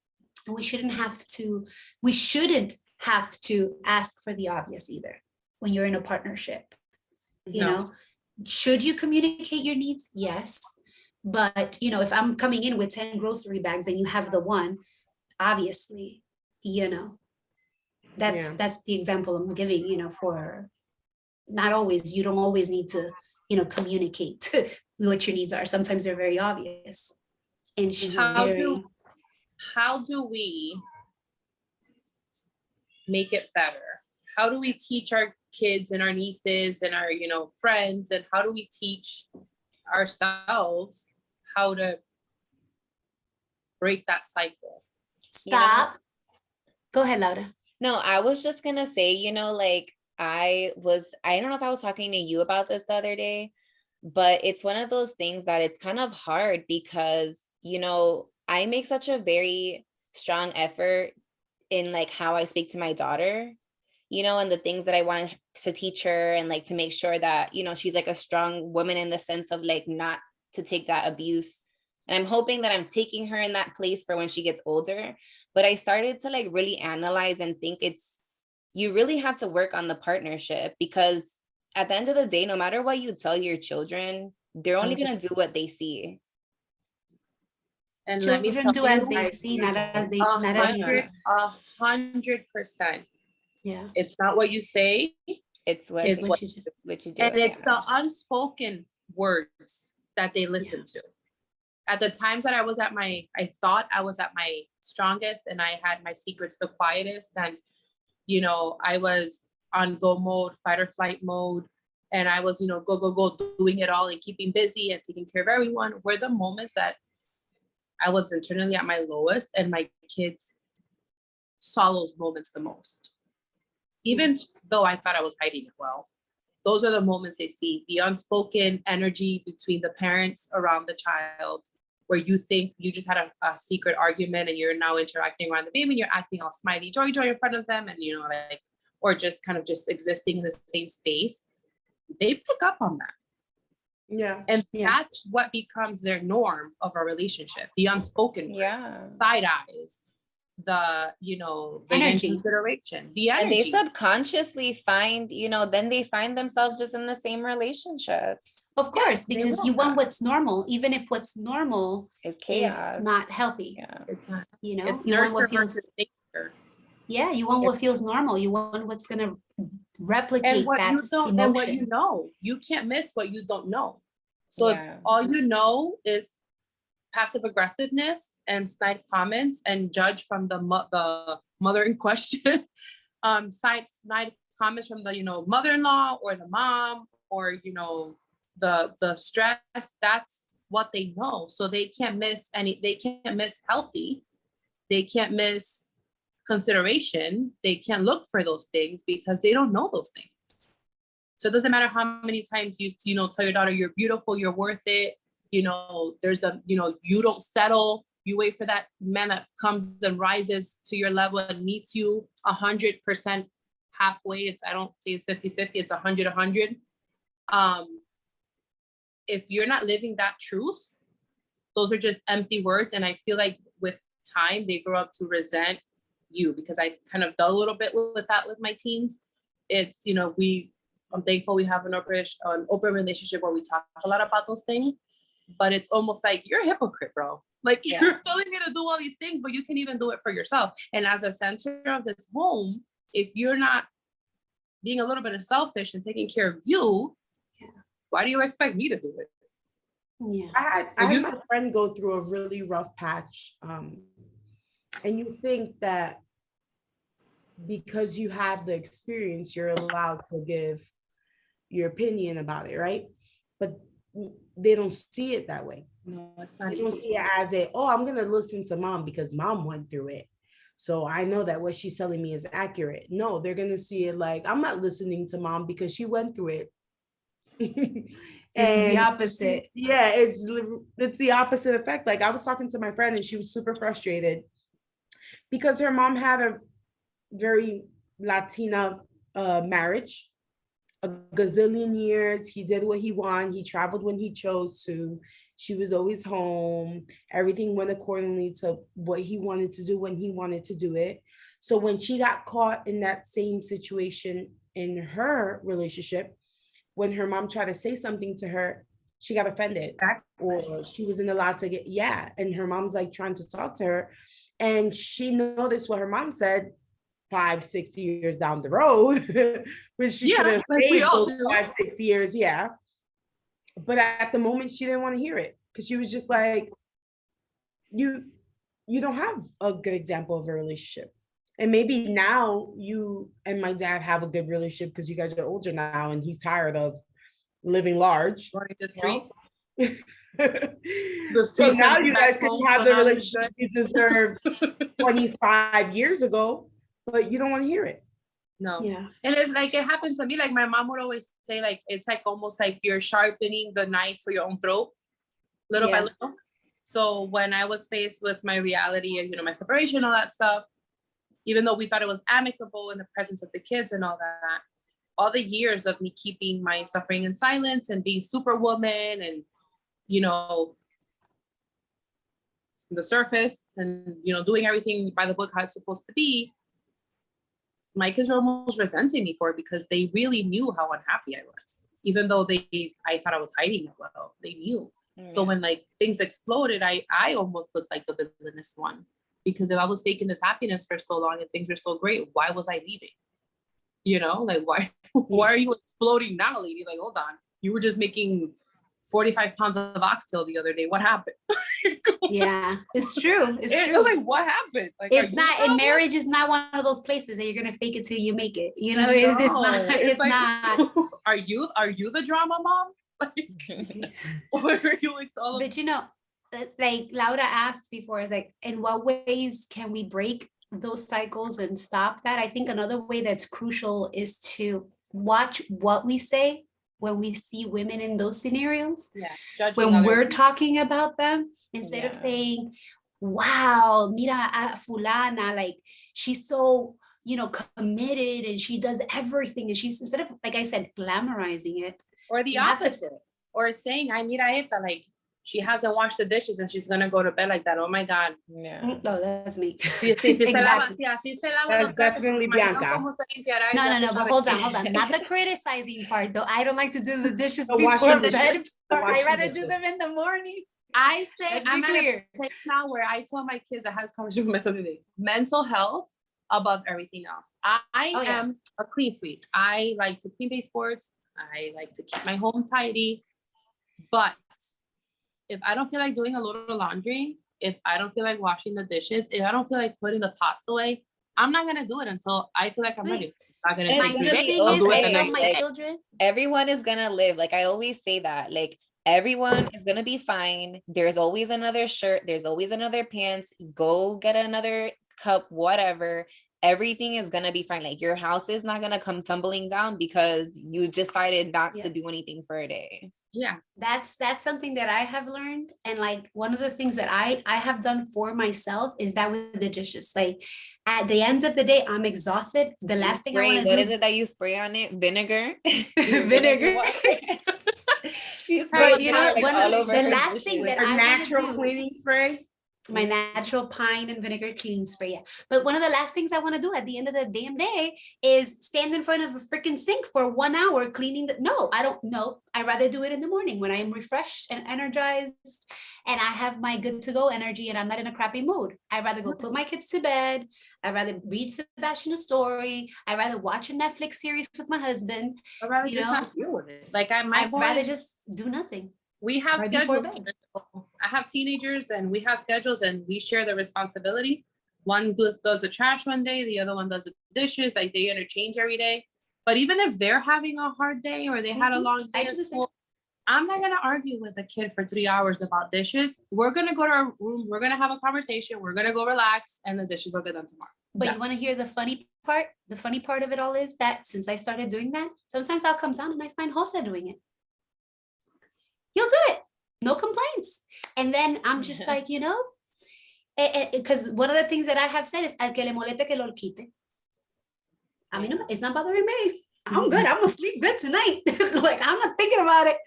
[SPEAKER 2] And we shouldn't have to ask for the obvious either when you're in a partnership. You know, should you communicate your needs? Yes. But, you know, if I'm coming in with 10 grocery bags and you have the one, obviously, you know, that's the example I'm giving, you know, for not always, you don't always need to, you know, communicate what your needs are. Sometimes they're very obvious. And
[SPEAKER 4] how do we make it better? How do we teach our kids and our nieces and our, you know, friends, and how do we teach ourselves how to break that cycle?
[SPEAKER 2] Stop.
[SPEAKER 1] You know?
[SPEAKER 2] Go ahead, Laura.
[SPEAKER 1] No, I was just gonna say, you know, like I don't know if I was talking to you about this the other day, but it's one of those things that it's kind of hard because, you know, I make such a very strong effort in like how I speak to my daughter, you know, and the things that I want to teach her and like to make sure that, you know, she's like a strong woman in the sense of like not to take that abuse. And I'm hoping that I'm taking her in that place for when she gets older. But I started to like really analyze and think you really have to work on the partnership, because at the end of the day, no matter what you tell your children, they're only going to do what they see.
[SPEAKER 4] And let me
[SPEAKER 2] Children
[SPEAKER 4] tell
[SPEAKER 2] do as
[SPEAKER 4] you,
[SPEAKER 2] they see, not as they,
[SPEAKER 4] a
[SPEAKER 2] not as you do.
[SPEAKER 4] 100%.
[SPEAKER 2] Yeah.
[SPEAKER 4] It's not what you say,
[SPEAKER 1] It's what,
[SPEAKER 4] it's
[SPEAKER 2] What
[SPEAKER 4] what,
[SPEAKER 2] you do.
[SPEAKER 1] what you do.
[SPEAKER 4] and it's
[SPEAKER 1] Yeah.
[SPEAKER 4] the unspoken words that they listen to. At the times that I thought I was at my strongest and I had my secrets the quietest, and I was on go mode, fight or flight mode, and I was, go, doing it all and keeping busy and taking care of everyone, were the moments that I was internally at my lowest, and my kids saw those moments the most. Even though I thought I was hiding it well, those are the moments they see, the unspoken energy between the parents around the child, where you think you just had a secret argument and you're now interacting around the baby and you're acting all smiley, joy in front of them, and or just kind of just existing in the same space. They pick up on that.
[SPEAKER 3] Yeah.
[SPEAKER 4] And that's what becomes their norm of a relationship. The unspoken words, side eyes, the
[SPEAKER 2] energy,
[SPEAKER 4] consideration, the energy.
[SPEAKER 1] And they subconsciously find, then they find themselves just in the same relationships.
[SPEAKER 2] Of course, because you want what's normal, even if what's normal
[SPEAKER 1] is chaos,
[SPEAKER 2] is not healthy.
[SPEAKER 1] Yeah.
[SPEAKER 4] It's not.
[SPEAKER 2] You
[SPEAKER 4] It's
[SPEAKER 2] want
[SPEAKER 4] nurture
[SPEAKER 2] what feels
[SPEAKER 4] versus nature.
[SPEAKER 2] Yeah, you want what feels normal. You want what's gonna replicate
[SPEAKER 4] And what
[SPEAKER 2] that
[SPEAKER 4] you don't,
[SPEAKER 2] emotion.
[SPEAKER 4] and what you know, you can't miss what you don't know. So if all you know is passive aggressiveness and snide comments and judge from the mother in question, snide comments from the mother-in-law or the mom, or the stress, that's what they know. So they can't miss healthy, they can't miss consideration, they can't look for those things because they don't know those things. So it doesn't matter how many times you tell your daughter you're beautiful, you're worth it, there's you don't settle, you wait for that man that comes and rises to your level and meets you 100% halfway. I don't say it's 50-50, it's 100. If you're not living that truth, those are just empty words. And I feel like with time, they grow up to resent you, because I kind of dealt a little bit with that with my teens. It's, I'm thankful we have an open relationship where we talk a lot about those things, but it's almost like you're a hypocrite, bro. Like you're telling me to do all these things, but you can even do it for yourself. And as a center of this home, if you're not being a little bit of selfish and taking care of you, why do you expect me to do it?
[SPEAKER 2] Yeah.
[SPEAKER 3] I had my friend go through a really rough patch. And you think that because you have the experience, you're allowed to give your opinion about it, right? But they don't see it that way.
[SPEAKER 4] No, it's not
[SPEAKER 3] They
[SPEAKER 4] easy.
[SPEAKER 3] don't see it as I'm going to listen to mom because mom went through it, so I know that what she's telling me is accurate. No, they're going to see it like, I'm not listening to mom because she went through it.
[SPEAKER 2] And the opposite.
[SPEAKER 3] Yeah, it's the opposite effect. Like I was talking to my friend and she was super frustrated because her mom had a very Latina marriage, a gazillion years. He did what he wanted. He traveled when he chose to. She was always home. Everything went accordingly to what he wanted to do when he wanted to do it. So when she got caught in that same situation in her relationship, when her mom tried to say something to her, she got offended, or she wasn't allowed to get, and her mom's like trying to talk to her, and she noticed what her mom said 5-6 years down the road, which she could have saved those 5-6 years, but at the moment she didn't want to hear it because she was just like, you don't have a good example of a relationship. And maybe now you and my dad have a good relationship because you guys are older now and he's tired of living large.
[SPEAKER 4] Running the streets.
[SPEAKER 3] So now you guys can have the relationship you deserved 25 years ago, but you don't want to hear it.
[SPEAKER 4] No. Yeah. And it's like, it happened to me. Like my mom would always say, like, it's like almost like you're sharpening the knife for your own throat, little by little. So when I was faced with my reality and, my separation, all that stuff, even though we thought it was amicable in the presence of the kids and all that, all the years of me keeping my suffering in silence and being superwoman and, the surface and, doing everything by the book how it's supposed to be, my kids were almost resenting me for it because they really knew how unhappy I was. Even though I thought I was hiding it well, they knew. So when like things exploded, I almost looked like the villainous one, because if I was faking this happiness for so long and things were so great, why was I leaving? You know, like why are you exploding now, lady? Like, hold on, you were just making 45 pounds of oxtail the other day. What happened?
[SPEAKER 2] Yeah, it's true. It's
[SPEAKER 4] It
[SPEAKER 2] true.
[SPEAKER 4] was like, what happened? Like,
[SPEAKER 2] It's not, and marriage is not one of those places that you're gonna fake it till you make it. You know, it's not. It's
[SPEAKER 4] like,
[SPEAKER 2] not.
[SPEAKER 4] Are you the drama mom? Like, or are you like all of
[SPEAKER 2] But you know, like Laura asked before, is like, in what ways can we break those cycles and stop that? I think another way that's crucial is to watch what we say when we see women in those scenarios.
[SPEAKER 4] judging
[SPEAKER 2] When
[SPEAKER 4] other
[SPEAKER 2] we're
[SPEAKER 4] people.
[SPEAKER 2] talking about them, instead of
[SPEAKER 1] Yeah.
[SPEAKER 2] saying, wow, mira a fulana, like she's so, you know, committed and she does everything, and she's, instead of, like I said, glamorizing it,
[SPEAKER 4] Or the
[SPEAKER 2] you have to-
[SPEAKER 4] opposite. Or saying, I mira esta, like she hasn't washed the dishes and she's gonna go to bed like that. Oh my God.
[SPEAKER 1] Yeah.
[SPEAKER 2] Oh, that's me.
[SPEAKER 4] Sí, se lava,
[SPEAKER 2] Exactly.
[SPEAKER 4] sí, así se lava
[SPEAKER 3] That's
[SPEAKER 4] los trastes,
[SPEAKER 3] definitely
[SPEAKER 4] me imagino
[SPEAKER 3] Bianca.
[SPEAKER 4] cómo se limpiará y
[SPEAKER 2] No,
[SPEAKER 4] ya
[SPEAKER 2] no,
[SPEAKER 4] tú
[SPEAKER 2] no, but
[SPEAKER 4] sabes.
[SPEAKER 2] hold on. Not the criticizing part, though. I don't like to do the dishes
[SPEAKER 3] The washing
[SPEAKER 2] before
[SPEAKER 3] dishes.
[SPEAKER 2] bed.
[SPEAKER 3] The
[SPEAKER 2] I
[SPEAKER 3] washing
[SPEAKER 2] rather do
[SPEAKER 3] dishes.
[SPEAKER 2] them in the morning.
[SPEAKER 4] I say,
[SPEAKER 2] Let's be
[SPEAKER 4] I'm at
[SPEAKER 2] clear.
[SPEAKER 4] a place now where I tell my kids, I had this conversation with my son today, mental health above everything else. I
[SPEAKER 2] Oh, yeah.
[SPEAKER 4] am a clean freak. I like to clean baseboards. I like to keep my home tidy. But if I don't feel like doing a load of laundry, if I don't feel like washing the dishes, if I don't feel like putting the pots away, I'm not gonna do it until I feel like I'm ready. It's not gonna
[SPEAKER 1] And
[SPEAKER 2] My
[SPEAKER 4] take
[SPEAKER 1] it's
[SPEAKER 4] me
[SPEAKER 2] new
[SPEAKER 1] really
[SPEAKER 4] days.
[SPEAKER 2] thing
[SPEAKER 4] I'll
[SPEAKER 2] is,
[SPEAKER 4] do it
[SPEAKER 2] I
[SPEAKER 4] the
[SPEAKER 2] tell
[SPEAKER 4] next
[SPEAKER 2] my
[SPEAKER 4] day.
[SPEAKER 2] children,
[SPEAKER 1] Everyone is gonna live. Like I always say that. Like everyone is gonna be fine. There's always another shirt. There's always another pants. Go get another cup, whatever. Everything is gonna be fine. Like your house is not gonna come tumbling down because you decided not
[SPEAKER 2] Yeah.
[SPEAKER 1] to do anything for a day.
[SPEAKER 4] Yeah.
[SPEAKER 2] that's something that I have learned. And like one of the things that I have done for myself is that with the dishes, like at the end of the day, I'm exhausted. The last thing I want to
[SPEAKER 1] What
[SPEAKER 2] do
[SPEAKER 1] is it that you spray on it? Vinegar.
[SPEAKER 2] Vinegar.
[SPEAKER 1] She's
[SPEAKER 2] But you know,
[SPEAKER 1] like
[SPEAKER 2] one
[SPEAKER 1] all
[SPEAKER 2] of
[SPEAKER 1] over
[SPEAKER 2] the
[SPEAKER 1] her
[SPEAKER 2] last thing
[SPEAKER 1] dishes.
[SPEAKER 2] that
[SPEAKER 3] A
[SPEAKER 2] I
[SPEAKER 3] natural
[SPEAKER 2] want to do,
[SPEAKER 3] cleaning spray.
[SPEAKER 2] my natural pine and vinegar cleaning spray. Yeah. But one of the last things I want to do at the end of the damn day is stand in front of a freaking sink for 1 hour cleaning the, no, I don't know. I'd rather do it in the morning when I am refreshed and energized and I have my good to go energy and I'm not in a crappy mood. I'd rather go put my kids to bed. I'd rather read Sebastian a story. I'd rather watch a Netflix series with my husband.
[SPEAKER 4] I'd rather
[SPEAKER 2] You
[SPEAKER 4] just
[SPEAKER 2] know?
[SPEAKER 4] not deal with it. Like my
[SPEAKER 2] I'd rather
[SPEAKER 4] boys,
[SPEAKER 2] just do nothing.
[SPEAKER 4] we have
[SPEAKER 2] right before
[SPEAKER 4] schedules.
[SPEAKER 2] bed.
[SPEAKER 4] I have teenagers and we have schedules and we share the responsibility. One does the trash one day, the other one does the dishes, like they interchange every day. But even if they're having a hard day or they had a long
[SPEAKER 2] I
[SPEAKER 4] day
[SPEAKER 2] do
[SPEAKER 4] at
[SPEAKER 2] the same.
[SPEAKER 4] school, I'm not gonna argue with a kid for 3 hours about dishes. We're gonna go to our room, we're gonna have a conversation, we're gonna go relax, and the dishes will get done tomorrow.
[SPEAKER 2] But you want to hear the funny part? The funny part of it all is that since I started doing that, sometimes I'll come down and I find Jose doing it. He'll do it. No complaints. And then I'm just like, you know, because one of the things that I have said is, al que le moleste que lo quite. I mean, it's not bothering me. I'm good. I'm gonna sleep good tonight. Like, I'm not thinking about it,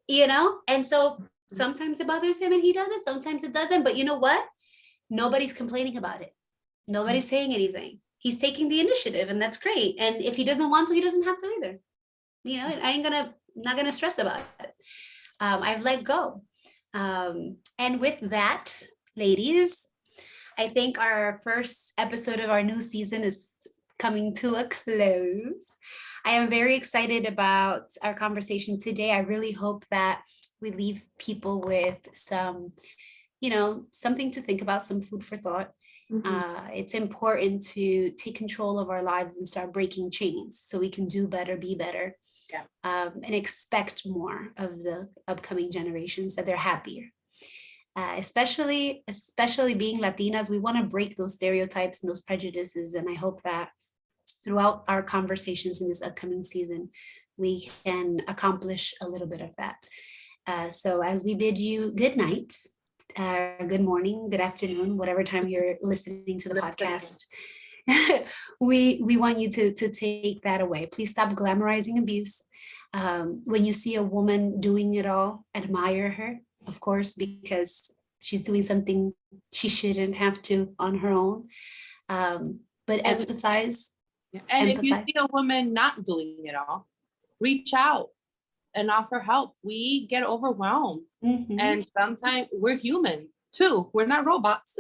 [SPEAKER 2] you know? And so sometimes it bothers him and he does it. Sometimes it doesn't. But you know what? Nobody's complaining about it. Nobody's saying anything. He's taking the initiative and that's great. And if he doesn't want to, he doesn't have to either. You know, not gonna stress about it. I've let go. And with that, ladies, I think our first episode of our new season is coming to a close. I am very excited about our conversation today. I really hope that we leave people with some, you know, something to think about, some food for thought. It's important to take control of our lives and start breaking chains so we can do better, be better.
[SPEAKER 4] Yeah.
[SPEAKER 2] And expect more of the upcoming generations, that they're happier. Especially being Latinas, we want to break those stereotypes and those prejudices. And I hope that throughout our conversations in this upcoming season, we can accomplish a little bit of that. So as we bid you good night, good morning, good afternoon, whatever time you're listening to the podcast, we want you to take that away. Please stop glamorizing abuse. When you see a woman doing it all, admire her, of course, because she's doing something she shouldn't have to on her own. But empathize.
[SPEAKER 4] And if you
[SPEAKER 2] Empathize.
[SPEAKER 4] see a woman not doing it all, reach out and offer help. We get overwhelmed.
[SPEAKER 2] Mhm.
[SPEAKER 4] And sometimes we're human too. We're not robots.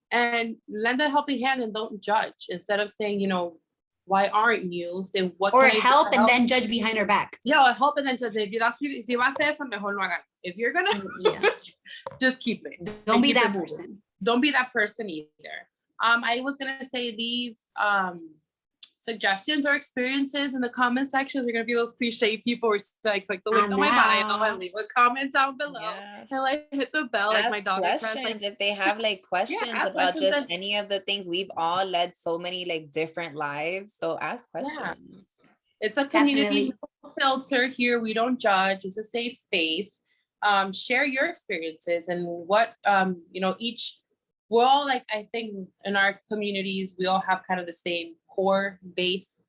[SPEAKER 4] And lend a helping hand and don't judge. Instead of saying, you know, why aren't you? Say, what
[SPEAKER 2] Or
[SPEAKER 4] can I do
[SPEAKER 2] help
[SPEAKER 4] to
[SPEAKER 2] and then judge behind her back.
[SPEAKER 4] Yeah, help and then judge. If that's si va a hacer eso, mejor no hagan. If you're gonna,
[SPEAKER 2] Yeah.
[SPEAKER 4] just keep it.
[SPEAKER 2] Don't
[SPEAKER 4] And
[SPEAKER 2] be
[SPEAKER 4] keep
[SPEAKER 2] that
[SPEAKER 4] it moving.
[SPEAKER 2] person.
[SPEAKER 4] Don't be that person either. I was gonna say leave suggestions or experiences in the comment sections. We're gonna be those cliche people who like click the link on my bio and leave a comment down below and like hit the bell. Like my
[SPEAKER 1] Ask
[SPEAKER 4] daughter
[SPEAKER 1] questions
[SPEAKER 4] says, like,
[SPEAKER 1] if they have like questions
[SPEAKER 4] ask
[SPEAKER 1] about
[SPEAKER 4] questions
[SPEAKER 1] just
[SPEAKER 4] and-
[SPEAKER 1] any of the things. We've all led so many like different lives, so ask
[SPEAKER 4] Yeah.
[SPEAKER 1] questions.
[SPEAKER 4] It's a community
[SPEAKER 2] Definitely.
[SPEAKER 4] filter here. We don't judge. It's a safe space. Share your experiences and what you know, we're all like, I think in our communities, we all have kind of the same core base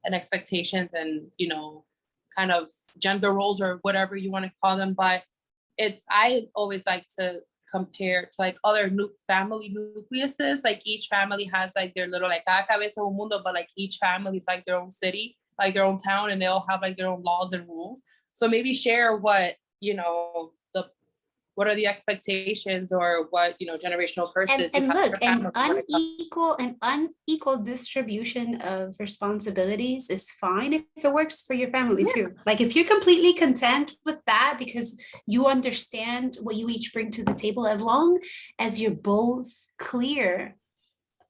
[SPEAKER 4] and expectations and, you know, kind of gender roles or whatever you want to call them. But I always like to compare to like other family nucleuses. Like each family has like their little, like cada cabeza un mundo, but like each family is like their own city, like their own town, and they all have like their own laws and rules. So maybe share what, you know, what are the expectations or what, you know, generational curses.
[SPEAKER 2] And look, an
[SPEAKER 4] an
[SPEAKER 2] unequal distribution of responsibilities is fine if it works for your family too. Like if you're completely content with that because you understand what you each bring to the table, as long as you're both clear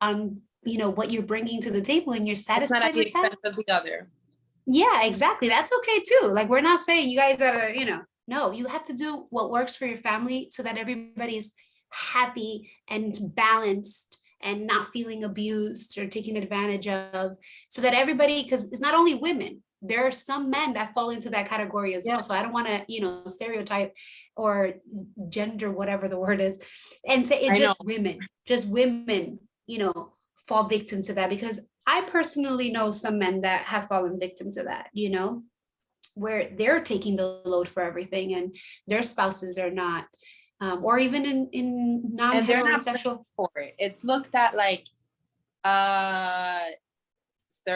[SPEAKER 2] on, you know, what you're bringing to the table and you're satisfied
[SPEAKER 4] not at the
[SPEAKER 2] with that.
[SPEAKER 4] expense of the other.
[SPEAKER 2] Yeah, exactly. That's okay too. Like we're not saying you guys gotta, you know, no, you have to do what works for your family so that everybody's happy and balanced and not feeling abused or taken advantage of, so that everybody, because it's not only women, there are some men that fall into that category as well. So I don't want to, you know, stereotype or gender, whatever the word is, and say it's just women, you know, fall victim to that, because I personally know some men that have fallen victim to that, you know, where they're taking the load for everything and their spouses are not, or even in non-heterosexual.
[SPEAKER 4] For it. It's looked at like, sir.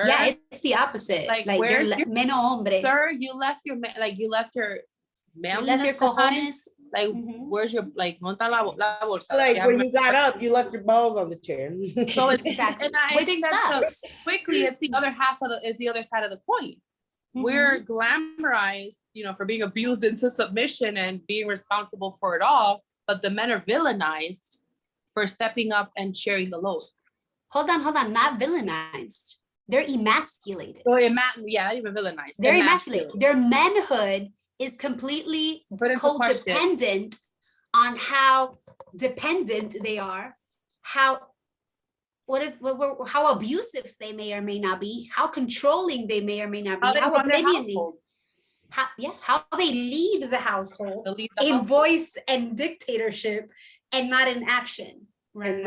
[SPEAKER 2] Yeah, it's the opposite. Like they're menos hombre.
[SPEAKER 4] Sir, you left your maleness. You left your
[SPEAKER 2] cojones.
[SPEAKER 4] Like, where's your, like, monta la bolsa.
[SPEAKER 3] Like when you got up, you left your balls on the chair.
[SPEAKER 4] So it's
[SPEAKER 2] exactly.
[SPEAKER 4] And I think that's quickly, it's the other side of the coin. We're glamorized, you know, for being abused into submission and being responsible for it all, but the men are villainized for stepping up and sharing the load.
[SPEAKER 2] Hold on, not villainized. They're emasculated.
[SPEAKER 4] So not even villainized.
[SPEAKER 2] They're emasculated. Their manhood is completely codependent on how dependent they are, how abusive they may or may not be, how controlling they may or may not be, how opinionated, how they lead the household in voice and dictatorship and not in action, right?
[SPEAKER 3] And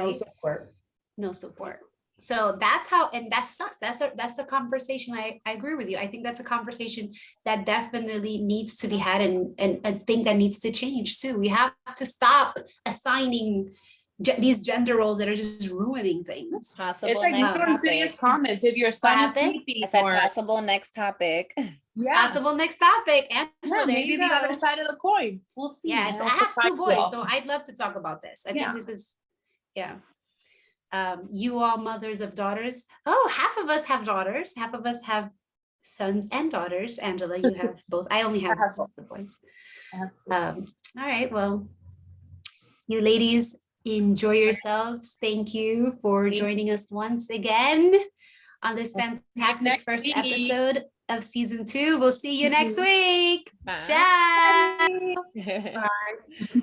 [SPEAKER 3] no support.
[SPEAKER 2] So that's how, and that sucks. That's the conversation. I agree with you. I think that's a conversation that definitely needs to be had, and a thing that needs to change too. We have to stop assigning these gender roles that are just ruining things.
[SPEAKER 1] Possible
[SPEAKER 4] it's like
[SPEAKER 1] next
[SPEAKER 4] comments. If you're
[SPEAKER 1] possible next topic.
[SPEAKER 2] Yeah. Possible next topic. Angela, there
[SPEAKER 4] maybe
[SPEAKER 2] you go.
[SPEAKER 4] The other side of the coin. We'll see.
[SPEAKER 2] Yes, I have 2 boys, so I'd love to talk about this. I think this is, you all mothers of daughters. Oh, half of us have daughters. Half of us have sons and daughters. Angela, you have both. I only have both the boys. All right. Well, you ladies, enjoy yourselves. Thank you for joining us once again on this fantastic first episode of season 2. We'll see you next week.
[SPEAKER 1] Bye.
[SPEAKER 2] Ciao.
[SPEAKER 3] Bye.